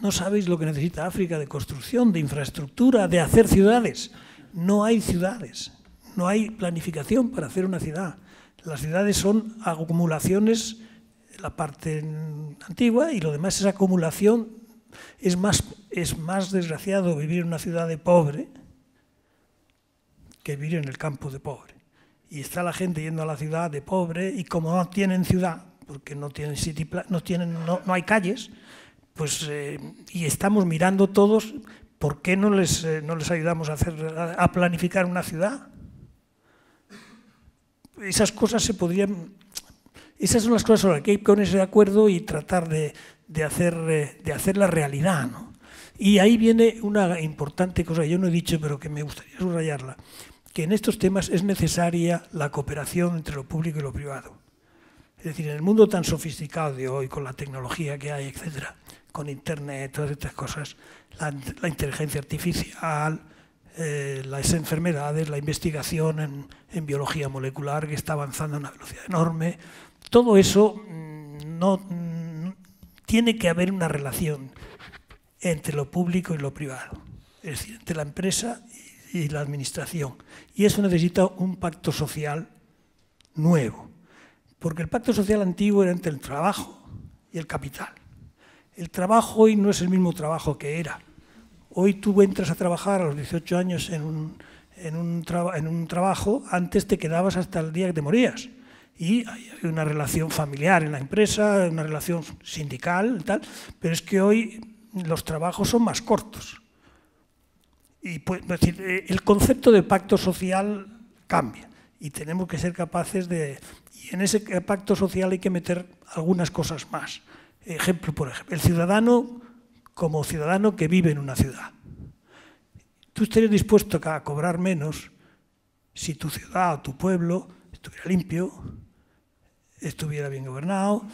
no sabéis lo que necesita África de construcción, de infraestructura, de hacer ciudades. No hay ciudades, no hay planificación para hacer una ciudad. Las ciudades son acumulaciones, la parte antigua, y lo demás es acumulación. Es más desgraciado vivir en una ciudad de pobre que vivir en el campo de pobre. Y está la gente yendo a la ciudad de pobre, y como no tienen ciudad, porque no tienen no hay calles, pues y estamos mirando todos, ¿por qué no les ayudamos a planificar una ciudad? Esas cosas se podrían. Esas son las cosas sobre las que hay que ponerse de acuerdo y tratar de hacer la realidad, ¿no? Y ahí viene una importante cosa que yo no he dicho, pero que me gustaría subrayarla, que en estos temas es necesaria la cooperación entre lo público y lo privado. Es decir, en el mundo tan sofisticado de hoy, con la tecnología que hay, etcétera, con Internet, todas estas cosas, la inteligencia artificial, las enfermedades, la investigación en biología molecular, que está avanzando a una velocidad enorme, todo eso tiene que haber una relación entre lo público y lo privado, es decir, entre la empresa y la administración. Y eso necesita un pacto social nuevo, porque el pacto social antiguo era entre el trabajo y el capital. El trabajo hoy no es el mismo trabajo que era. Hoy tú entras a trabajar a los 18 años en un trabajo, antes te quedabas hasta el día que te morías. Y hay una relación familiar en la empresa, una relación sindical, tal, pero es que hoy los trabajos son más cortos. Y pues, es decir, el concepto de pacto social cambia, y tenemos que ser capaces y en ese pacto social hay que meter algunas cosas más. Por ejemplo, el ciudadano como ciudadano que vive en una ciudad. Tú estarías dispuesto a cobrar menos si tu ciudad o tu pueblo estuviera limpio, estuviera bien gobernado,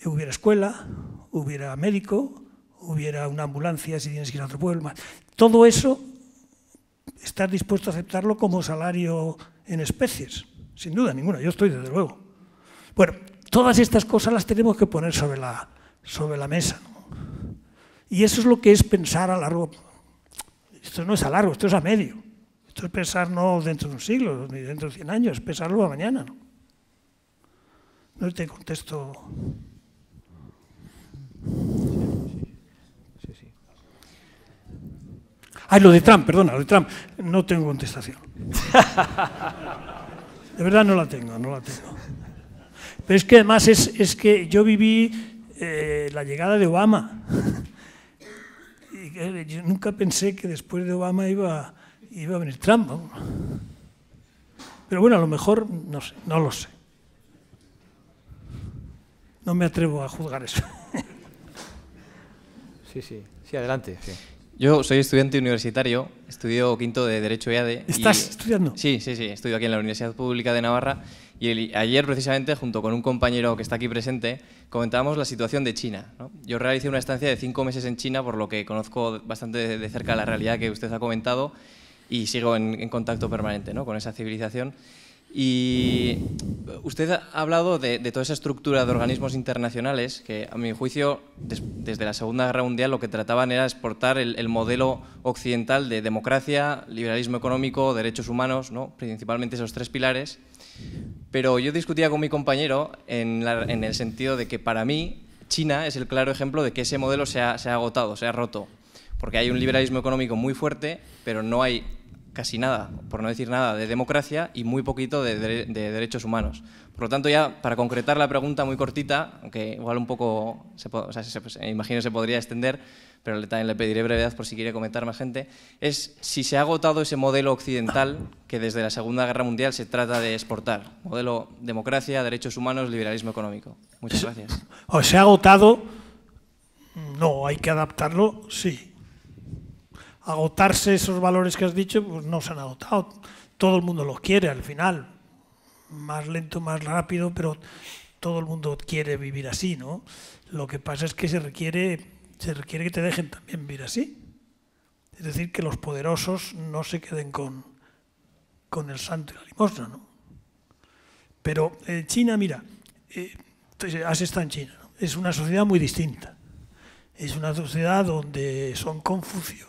hubiera escuela, hubiera médico, hubiera una ambulancia si tienes que ir a otro pueblo. Todo eso, ¿estás dispuesto a aceptarlo como salario en especies? Sin duda ninguna, yo estoy, desde luego. Bueno, todas estas cosas las tenemos que poner sobre la mesa, ¿no? Y eso es lo que es pensar a largo. Esto no es a largo, esto es a medio. Esto es pensar no dentro de un siglo, ni dentro de 100 años, es pensarlo a mañana, ¿no? No te contesto. Sí. Ah, lo de Trump, perdona, lo de Trump. No tengo contestación. De verdad no la tengo. Pero es que además es que yo viví la llegada de Obama. Y yo nunca pensé que después de Obama iba a venir Trump, ¿no? Pero bueno, a lo mejor, no sé, no lo sé. No me atrevo a juzgar eso. Sí, adelante. Sí. Yo soy estudiante universitario, estudio quinto de Derecho EADE. ¿Estás estudiando? Sí, estudio aquí en la Universidad Pública de Navarra, y ayer precisamente, junto con un compañero que está aquí presente, comentábamos la situación de China, ¿no? Yo realicé una estancia de 5 meses en China, por lo que conozco bastante de cerca la realidad que usted ha comentado, y sigo en contacto permanente, ¿no?, con esa civilización. Y usted ha hablado de toda esa estructura de organismos internacionales que, a mi juicio, desde la Segunda Guerra Mundial lo que trataban era exportar el modelo occidental de democracia, liberalismo económico, derechos humanos, ¿no?, principalmente esos tres pilares. Pero yo discutía con mi compañero en el sentido de que para mí China es el claro ejemplo de que ese modelo se ha agotado, se ha roto. Porque hay un liberalismo económico muy fuerte, pero no hay casi nada, por no decir nada, de democracia y muy poquito de derechos humanos. Por lo tanto, ya para concretar la pregunta muy cortita, aunque igual un poco, imagino se podría extender, pero también le pediré brevedad por si quiere comentar más gente, es si se ha agotado ese modelo occidental que desde la Segunda Guerra Mundial se trata de exportar. Modelo democracia, derechos humanos, liberalismo económico. Muchas gracias. ¿O se ha agotado? No, hay que adaptarlo, sí. Agotarse esos valores que has dicho, pues no se han agotado. Todo el mundo los quiere al final. Más lento, más rápido, pero todo el mundo quiere vivir así, ¿no? Lo que pasa es que se requiere que te dejen también vivir así. Es decir, que los poderosos no se queden con el santo y la limosna, ¿no? Pero China, mira, has estado en China, ¿no? Es una sociedad muy distinta. Es una sociedad donde son Confucio.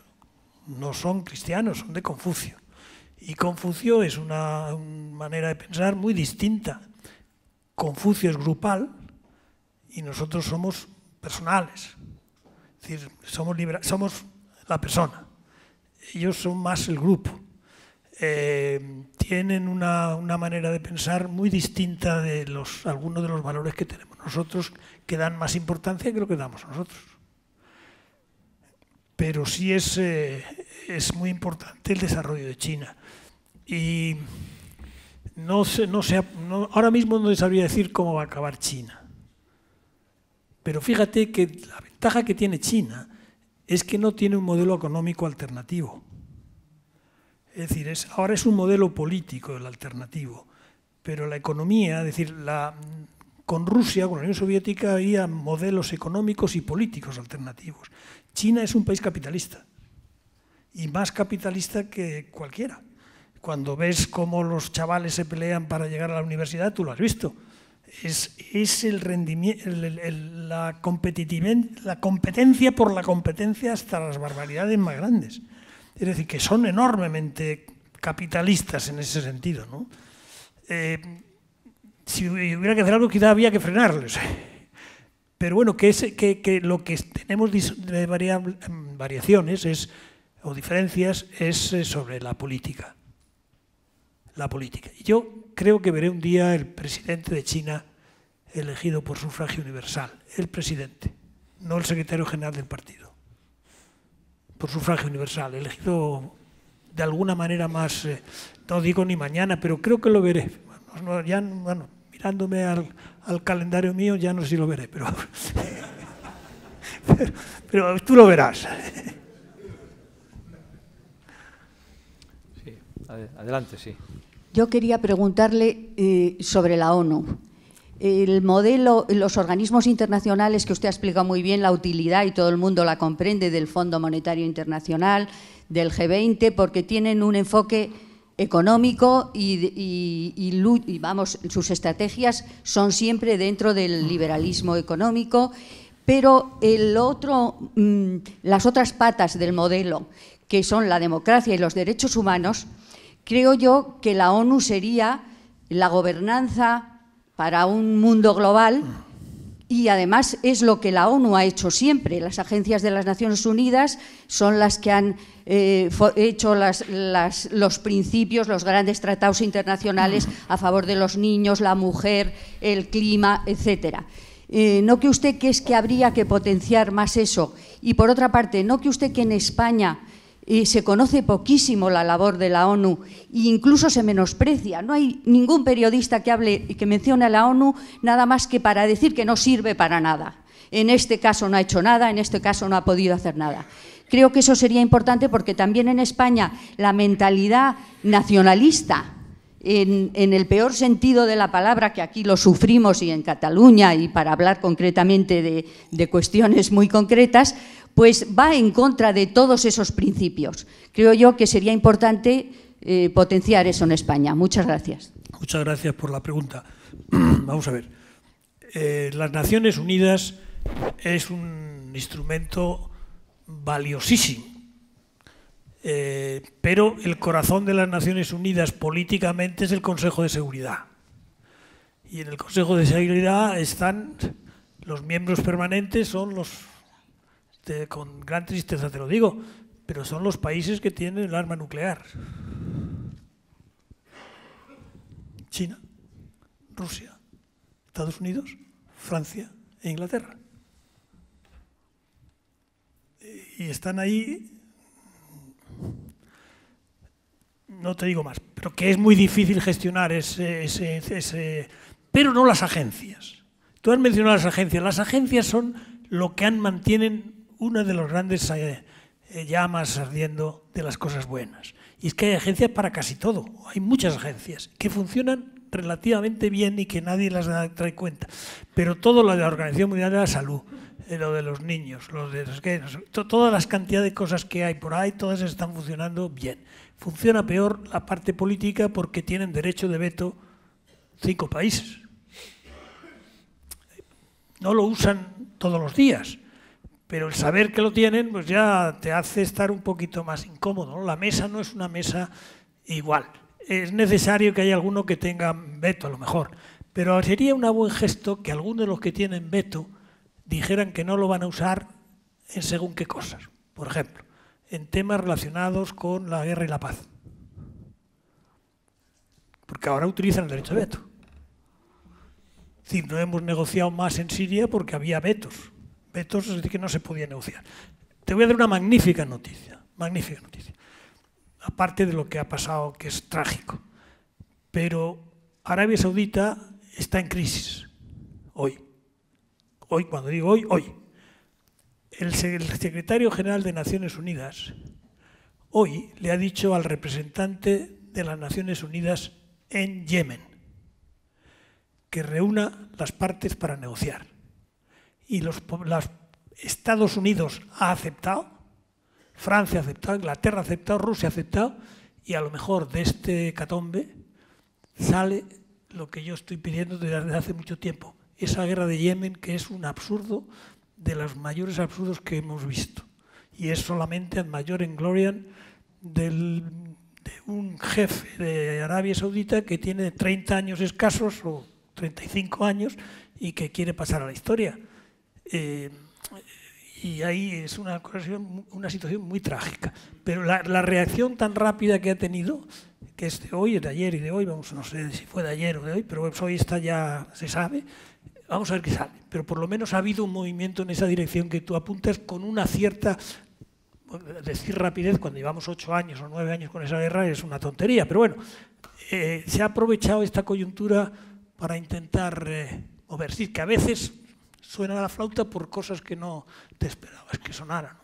No son cristianos, son de Confucio. Y Confucio es una manera de pensar muy distinta. Confucio es grupal y nosotros somos personales. Es decir, somos la persona. Ellos son más el grupo. Tienen una manera de pensar muy distinta de algunos de los valores que tenemos nosotros, que dan más importancia que lo que damos nosotros. Pero sí es muy importante el desarrollo de China. Y ahora mismo no sabría decir cómo va a acabar China. Pero fíjate que la ventaja que tiene China es que no tiene un modelo económico alternativo. Es decir, ahora es un modelo político el alternativo, pero la economía, es decir, con Rusia, con la Unión Soviética, había modelos económicos y políticos alternativos. China es un país capitalista, y más capitalista que cualquiera. Cuando ves cómo los chavales se pelean para llegar a la universidad, tú lo has visto. Es el rendimiento, la competencia por la competencia hasta las barbaridades más grandes. Es decir, que son enormemente capitalistas en ese sentido, ¿no? Si hubiera que hacer algo, quizá había que frenarles. Pero bueno, que lo que tenemos de variaciones o diferencias es sobre la política. La política. Y yo creo que veré un día el presidente de China elegido por sufragio universal. El presidente, no el secretario general del partido. Por sufragio universal, elegido de alguna manera más, no digo ni mañana, pero creo que lo veré. Bueno, mirándome al calendario mío, ya no sé si lo veré, pero tú lo verás. Sí, adelante, sí. Yo quería preguntarle sobre la ONU. El modelo, los organismos internacionales que usted ha explicado muy bien, la utilidad, y todo el mundo la comprende, del Fondo Monetario Internacional, del G20, porque tienen un enfoque económico y vamos, sus estrategias son siempre dentro del liberalismo económico, pero las otras patas del modelo, que son la democracia y los derechos humanos, creo yo que la ONU sería la gobernanza para un mundo global, y además es lo que la ONU ha hecho siempre. Las agencias de las Naciones Unidas son las que han hecho los principios, los grandes tratados internacionales a favor de los niños, la mujer, el clima, etcétera. ¿No cree usted que es que habría que potenciar más eso? Y por otra parte, ¿no cree usted que en España se conoce poquísimo la labor de la ONU e incluso se menosprecia? No hay ningún periodista que hable y que mencione a la ONU nada más que para decir que no sirve para nada. En este caso no ha hecho nada, en este caso no ha podido hacer nada. Creo que eso sería importante, porque también en España la mentalidad nacionalista, en el peor sentido de la palabra, que aquí lo sufrimos, y en Cataluña, y para hablar concretamente de cuestiones muy concretas, pues va en contra de todos esos principios. Creo yo que sería importante potenciar eso en España. Muchas gracias. Muchas gracias por la pregunta. Vamos a ver. Las Naciones Unidas es un instrumento valiosísimo, pero el corazón de las Naciones Unidas políticamente es el Consejo de Seguridad. Y en el Consejo de Seguridad están los miembros permanentes, son los, con gran tristeza te lo digo, pero son los países que tienen el arma nuclear. China, Rusia, Estados Unidos, Francia e Inglaterra. Y están ahí, no te digo más, pero que es muy difícil gestionar ese pero no las agencias. Tú has mencionado las agencias. Las agencias son lo que mantienen una de las grandes llamas ardiendo de las cosas buenas. Y es que hay agencias para casi todo. Hay muchas agencias que funcionan relativamente bien y que nadie las trae cuenta. Pero todo lo de la Organización Mundial de la Salud, lo de los niños, todas las cantidades de cosas que hay por ahí, todas están funcionando bien. Funciona peor la parte política porque tienen derecho de veto 5 países. No lo usan todos los días, pero el saber que lo tienen pues ya te hace estar un poquito más incómodo, ¿no? La mesa no es una mesa igual. Es necesario que haya alguno que tenga veto, a lo mejor, pero sería un buen gesto que algunos de los que tienen veto dijeran que no lo van a usar en según qué cosas. Por ejemplo, en temas relacionados con la guerra y la paz. Porque ahora utilizan el derecho de veto. Es decir, no hemos negociado más en Siria porque había vetos. Vetos es decir, que no se podía negociar. Te voy a dar una magnífica noticia. Magnífica noticia. Aparte de lo que ha pasado, que es trágico. Pero Arabia Saudita está en crisis. Hoy. Hoy, cuando digo hoy, hoy. El secretario general de Naciones Unidas hoy le ha dicho al representante de las Naciones Unidas en Yemen que reúna las partes para negociar. Y los Estados Unidos ha aceptado, Francia ha aceptado, Inglaterra ha aceptado, Rusia ha aceptado, y a lo mejor de este hecatombe sale lo que yo estoy pidiendo desde hace mucho tiempo, esa guerra de Yemen que es un absurdo de los mayores absurdos que hemos visto. Y es solamente ad majorem gloriam de un jefe de Arabia Saudita que tiene 30 años escasos o 35 años y que quiere pasar a la historia. Y ahí es una situación muy trágica. Pero la reacción tan rápida que ha tenido, que es de hoy, es de ayer y de hoy, vamos, no sé si fue de ayer o de hoy, pero hoy está ya se sabe, vamos a ver qué sale. Pero por lo menos ha habido un movimiento en esa dirección que tú apuntas con una cierta, decir rapidez, cuando llevamos 8 años o 9 años con esa guerra es una tontería, pero bueno, se ha aprovechado esta coyuntura para intentar mover. Sí, que a veces suena la flauta por cosas que no te esperabas que sonaran.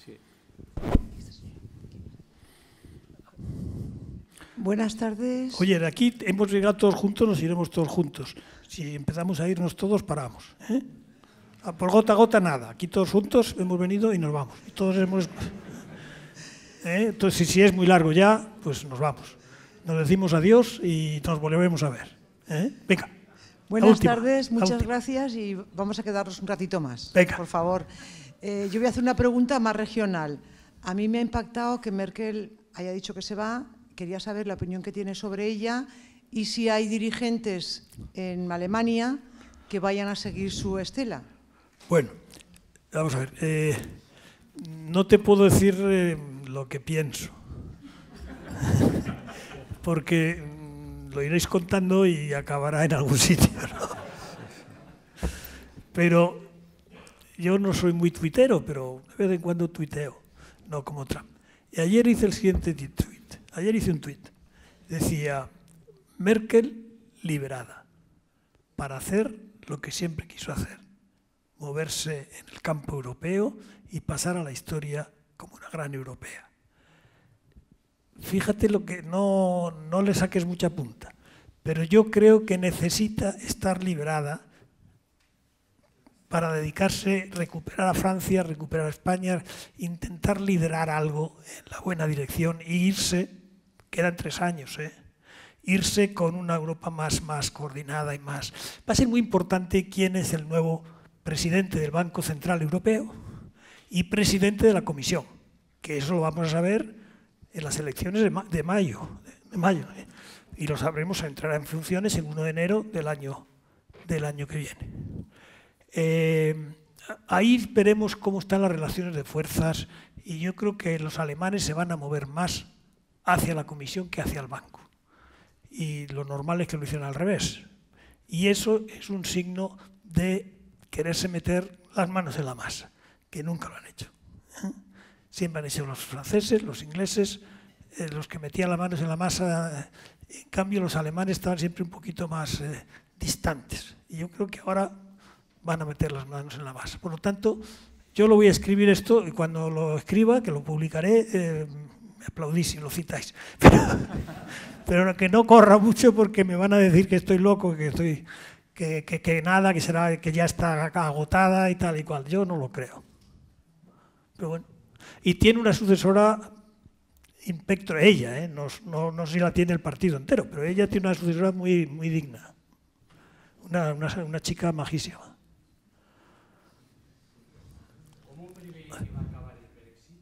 Sí. Buenas tardes. Oye, de aquí hemos llegado todos juntos, nos iremos todos juntos. Si empezamos a irnos todos, paramos. Por gota a gota, nada. Aquí todos juntos hemos venido y nos vamos. Y todos hemos... Entonces, si es muy largo ya, pues nos vamos. Nos decimos adiós y nos volveremos a ver. Venga. Buenas tardes, muchas gracias y vamos a quedarnos un ratito más. Venga. Por favor. Yo voy a hacer una pregunta más regional. A mí me ha impactado que Merkel haya dicho que se va. Quería saber la opinión que tiene sobre ella y si hay dirigentes en Alemania que vayan a seguir su estela. Bueno, vamos a ver. No te puedo decir lo que pienso, porque lo iréis contando y acabará en algún sitio, ¿no? Pero yo no soy muy tuitero, pero de vez en cuando tuiteo, no como Trump. Y ayer hice el siguiente tuit. Ayer hice un tuit. Decía, Merkel liberada para hacer lo que siempre quiso hacer, moverse en el campo europeo y pasar a la historia como una gran europea. Fíjate lo que no le saques mucha punta, pero yo creo que necesita estar liberada para dedicarse, recuperar a Francia, recuperar a España, intentar liderar algo en la buena dirección e irse, quedan 3 años, irse con una Europa más coordinada y más. Va a ser muy importante quién es el nuevo presidente del Banco Central Europeo y presidente de la Comisión, que eso lo vamos a saber en las elecciones de mayo, y lo sabremos, entrará en funciones el 1 de enero del año que viene. Ahí veremos cómo están las relaciones de fuerzas y yo creo que los alemanes se van a mover más hacia la Comisión que hacia el banco. Y lo normal es que lo hicieran al revés. Y eso es un signo de quererse meter las manos en la masa, que nunca lo han hecho. Siempre han hecho los franceses, los ingleses, los que metían las manos en la masa. En cambio, los alemanes estaban siempre un poquito más distantes. Y yo creo que ahora van a meter las manos en la masa. Por lo tanto, yo lo voy a escribir esto y cuando lo escriba, que lo publicaré, me aplaudís si lo citáis. Pero que no corra mucho porque me van a decir que estoy loco, que nada, que ya está agotada y tal y cual. Yo no lo creo. Pero bueno. Y tiene una sucesora impector, ella, no sé si la tiene el partido entero, pero ella tiene una sucesora muy digna. Una chica majísima. ¿Cómo prevé que va a acabar el Brexit?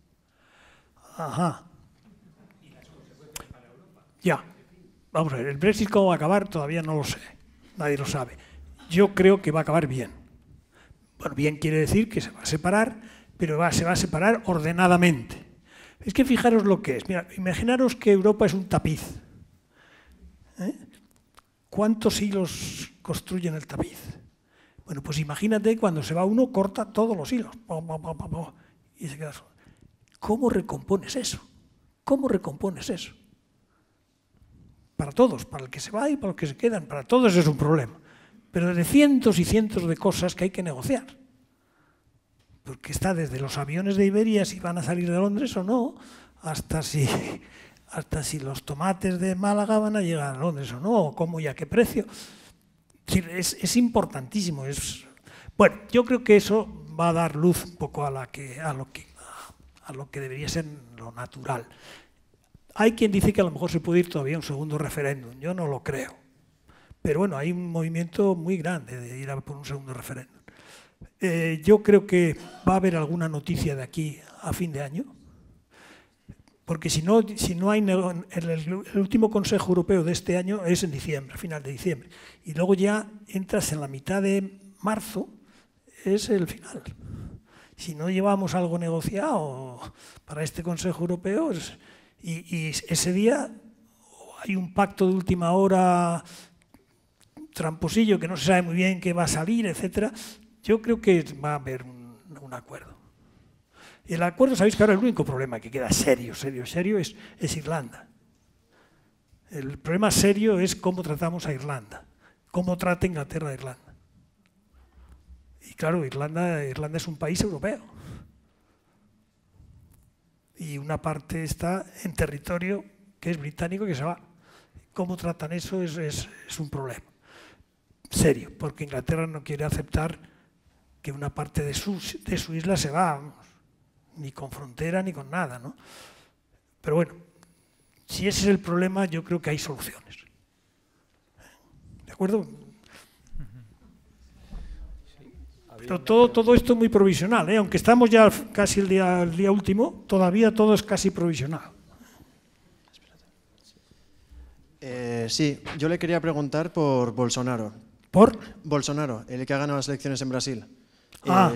Ajá. ¿Y las consecuencias para Europa? Ya. Vamos a ver, el Brexit cómo va a acabar todavía no lo sé. Nadie lo sabe. Yo creo que va a acabar bien. Bueno, bien quiere decir que se va a separar, pero se va a separar ordenadamente. Es que fijaros lo que es. Mira, imaginaros que Europa es un tapiz. ¿Cuántos hilos construyen el tapiz? Bueno, pues imagínate cuando se va uno, corta todos los hilos. Y se queda solo. ¿Cómo recompones eso? ¿Cómo recompones eso? Para todos, para el que se va y para los que se quedan, para todos es un problema. Pero de cientos y cientos de cosas que hay que negociar. Porque está desde los aviones de Iberia, si van a salir de Londres o no, hasta si los tomates de Málaga van a llegar a Londres o no, o cómo y a qué precio. Es importantísimo. Bueno, yo creo que eso va a dar luz un poco a lo que debería ser lo natural. Hay quien dice que a lo mejor se puede ir todavía a un segundo referéndum. Yo no lo creo. Pero bueno, hay un movimiento muy grande de ir a por un segundo referéndum. Yo creo que va a haber alguna noticia de aquí a fin de año. Porque si no hay el último Consejo Europeo de este año es en diciembre, a final de diciembre. Y luego ya entras en la mitad de marzo, es el final. Si no llevamos algo negociado para este Consejo Europeo, y ese día hay un pacto de última hora tramposillo que no se sabe muy bien qué va a salir, etcétera, yo creo que va a haber un acuerdo. Y el acuerdo, sabéis que ahora el único problema que queda serio es Irlanda. El problema serio es cómo tratamos a Irlanda, cómo trata Inglaterra a Irlanda. Y claro, Irlanda es un país europeo. Y una parte está en territorio que es británico que se va. Cómo tratan eso es un problema serio, porque Inglaterra no quiere aceptar que una parte de su isla se va, ni con frontera ni con nada, ¿no? Pero bueno, si ese es el problema, yo creo que hay soluciones. ¿De acuerdo? Pero todo esto es muy provisional, ¿eh? Aunque estamos ya casi el día último, todavía todo es casi provisional. Sí, yo le quería preguntar por Bolsonaro. ¿Por? Bolsonaro, el que ha ganado las elecciones en Brasil.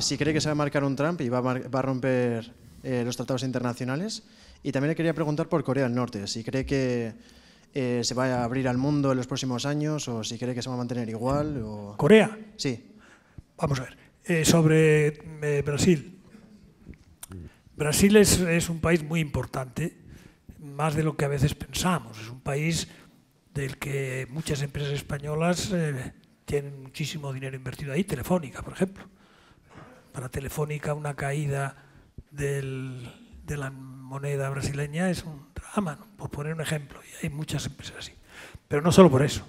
Si cree que se va a marcar un Trump y va a romper los tratados internacionales. Y también le quería preguntar por Corea del Norte, si cree que se va a abrir al mundo en los próximos años o si cree que se va a mantener igual. ¿Corea? Sí. Vamos a ver, sobre Brasil. Brasil es un país muy importante, más de lo que a veces pensamos. Es un país del que muchas empresas españolas tienen muchísimo dinero invertido ahí, Telefónica, por ejemplo. Para Telefónica una caída de la moneda brasileña es un drama, ¿no? Por poner un ejemplo, y hay muchas empresas así. Pero no solo por eso,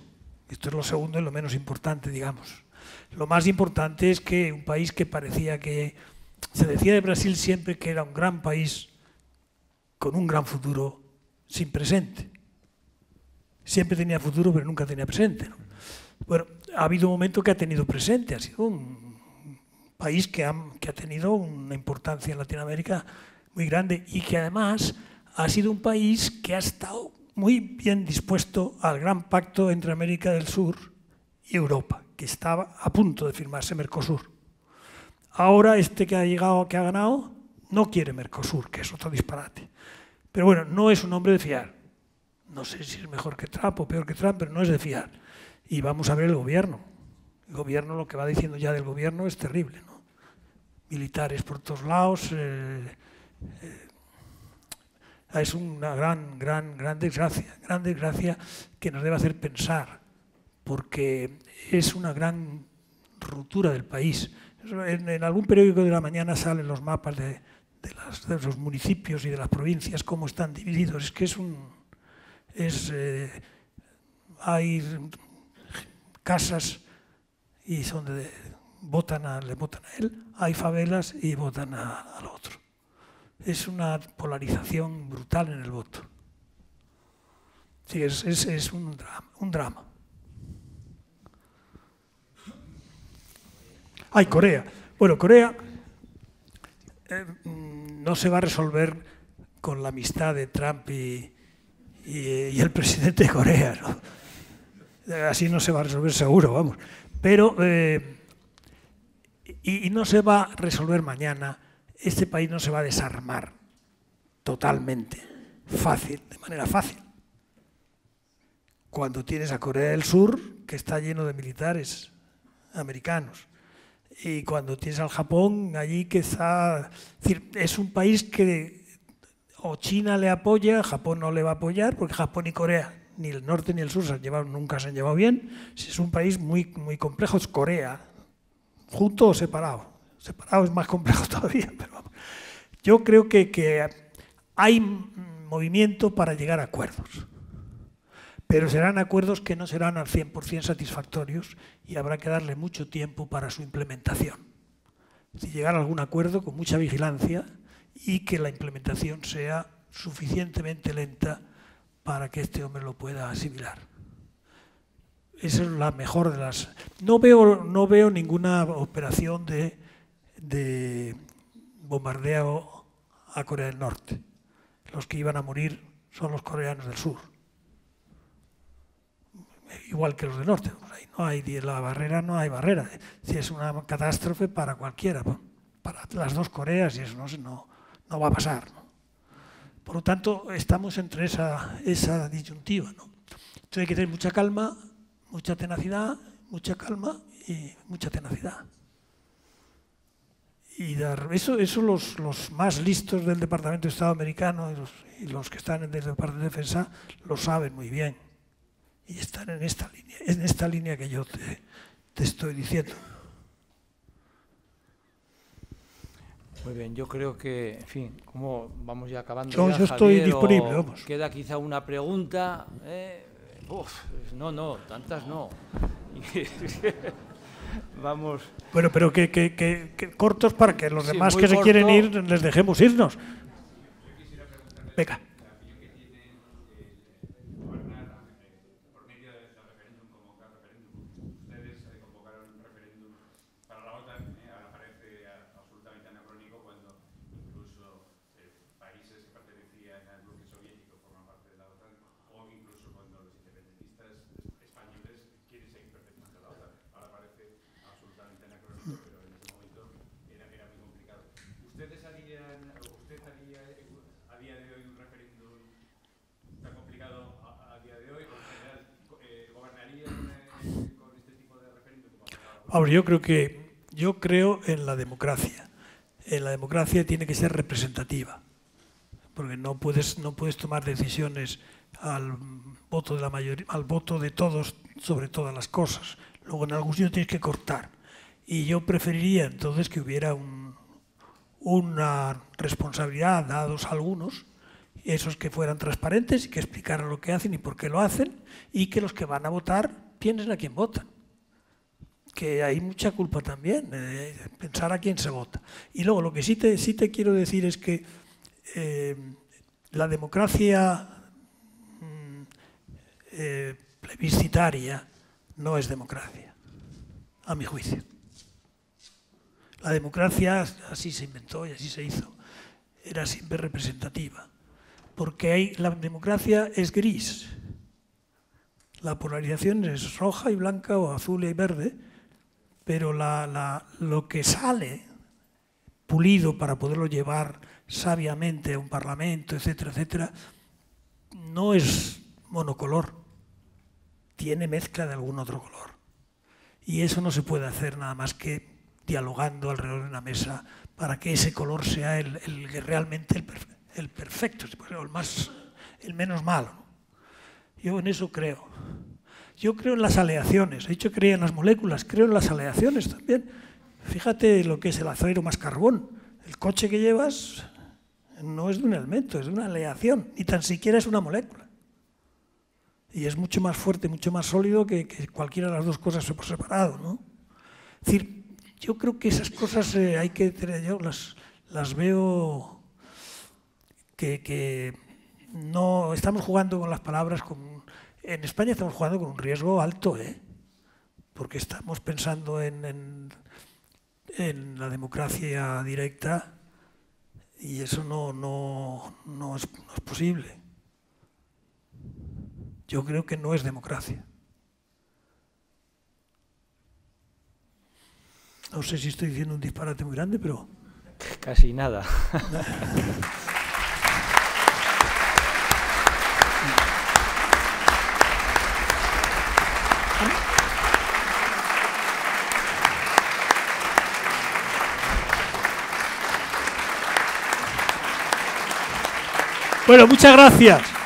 Esto es lo segundo y lo menos importante, digamos. Lo más importante es que un país que parecía que... Se decía de Brasil siempre que era un gran país con un gran futuro sin presente. Siempre tenía futuro, pero nunca tenía presente, ¿no? Bueno, ha habido un momento que ha tenido presente, ha sido un país que ha tenido una importancia en Latinoamérica muy grande y que además ha sido un país que ha estado muy bien dispuesto al gran pacto entre América del Sur y Europa, que estaba a punto de firmarse Mercosur. Ahora este que ha llegado, que ha ganado, no quiere Mercosur, que es otro disparate. Pero bueno, no es un hombre de fiar. No sé si es mejor que Trump o peor que Trump, pero no es de fiar. Y vamos a ver el gobierno. El gobierno, lo que va diciendo ya del gobierno es terrible, ¿no? Militares por todos lados. Es una gran desgracia que nos debe hacer pensar, porque es una gran ruptura del país. En algún periódico de la mañana salen los mapas de los municipios y de las provincias, cómo están divididos. Es que hay casas y son le votan a él, hay favelas y votan al otro. Es una polarización brutal en el voto. Sí, es un drama. Hay Corea. Bueno, Corea no se va a resolver con la amistad de Trump y el presidente de Corea, ¿no? Así no se va a resolver seguro, vamos. Pero, y no se va a resolver mañana. Este país no se va a desarmar totalmente, de manera fácil. Cuando tienes a Corea del Sur, que está lleno de militares americanos, y cuando tienes al Japón allí que está... Es decir, es un país que o China le apoya, Japón no le va a apoyar, porque Japón y Corea, ni el norte ni el sur nunca se han llevado bien. Es un país muy complejo, es Corea, junto o separado. Separado es más complejo todavía, pero vamos. Yo creo que hay movimiento para llegar a acuerdos, pero serán acuerdos que no serán al 100% satisfactorios y habrá que darle mucho tiempo para su implementación. Es decir, llegar a algún acuerdo con mucha vigilancia y que la implementación sea suficientemente lenta para que este hombre lo pueda asimilar. Esa es la mejor de las... No veo ninguna operación de bombardeo a Corea del Norte. Los que iban a morir son los coreanos del sur. Igual que los del norte. Ahí no hay la barrera, no hay barrera. Si es una catástrofe para cualquiera, para las dos Coreas, y eso no va a pasar, ¿no? Por lo tanto, estamos entre esa disyuntiva, ¿no? Entonces hay que tener mucha calma, mucha tenacidad, mucha calma y mucha tenacidad. Y eso los más listos del Departamento de Estado americano y los que están en el Departamento de Defensa lo saben muy bien. Y están en esta línea que yo te estoy diciendo. Muy bien, yo creo que, en fin, como vamos ya acabando. Yo estoy disponible, vamos. Queda quizá una pregunta. No, tantas no. Vamos. Bueno, pero que cortos para que los demás que se quieren ir les dejemos irnos. Venga. Ahora, yo creo en la democracia. La democracia tiene que ser representativa, porque no puedes tomar decisiones al voto de la mayoría, al voto de todos sobre todas las cosas. Luego en algún sitio tienes que cortar. Y yo preferiría entonces que hubiera una responsabilidad dados a algunos, esos que fueran transparentes y que explicaran lo que hacen y por qué lo hacen, y que los que van a votar piensen a quién votan. Que hay mucha culpa también de pensar a quién se vota. Y luego lo que sí te quiero decir es que la democracia plebiscitaria no es democracia, a mi juicio. La democracia, así se inventó y así se hizo, era siempre representativa, porque la democracia es gris. La polarización es roja y blanca o azul y verde, pero lo que sale pulido para poderlo llevar sabiamente a un parlamento, etcétera, etcétera, no es monocolor, tiene mezcla de algún otro color. Y eso no se puede hacer nada más que dialogando alrededor de una mesa para que ese color sea realmente el perfecto, el menos malo. Yo en eso creo. Yo creo en las aleaciones. He dicho que creía en las moléculas, creo en las aleaciones también. Fíjate lo que es el acero más carbón. El coche que llevas no es de un elemento, es de una aleación, ni tan siquiera es una molécula. Y es mucho más fuerte, mucho más sólido que cualquiera de las dos cosas por separado, ¿no? Es decir, yo creo que esas cosas hay que tener, yo las veo que no estamos jugando con las palabras. En España estamos jugando con un riesgo alto, porque estamos pensando en la democracia directa y eso no es posible. Yo creo que no es democracia. No sé si estoy diciendo un disparate muy grande, pero... Casi nada. Bueno, muchas gracias.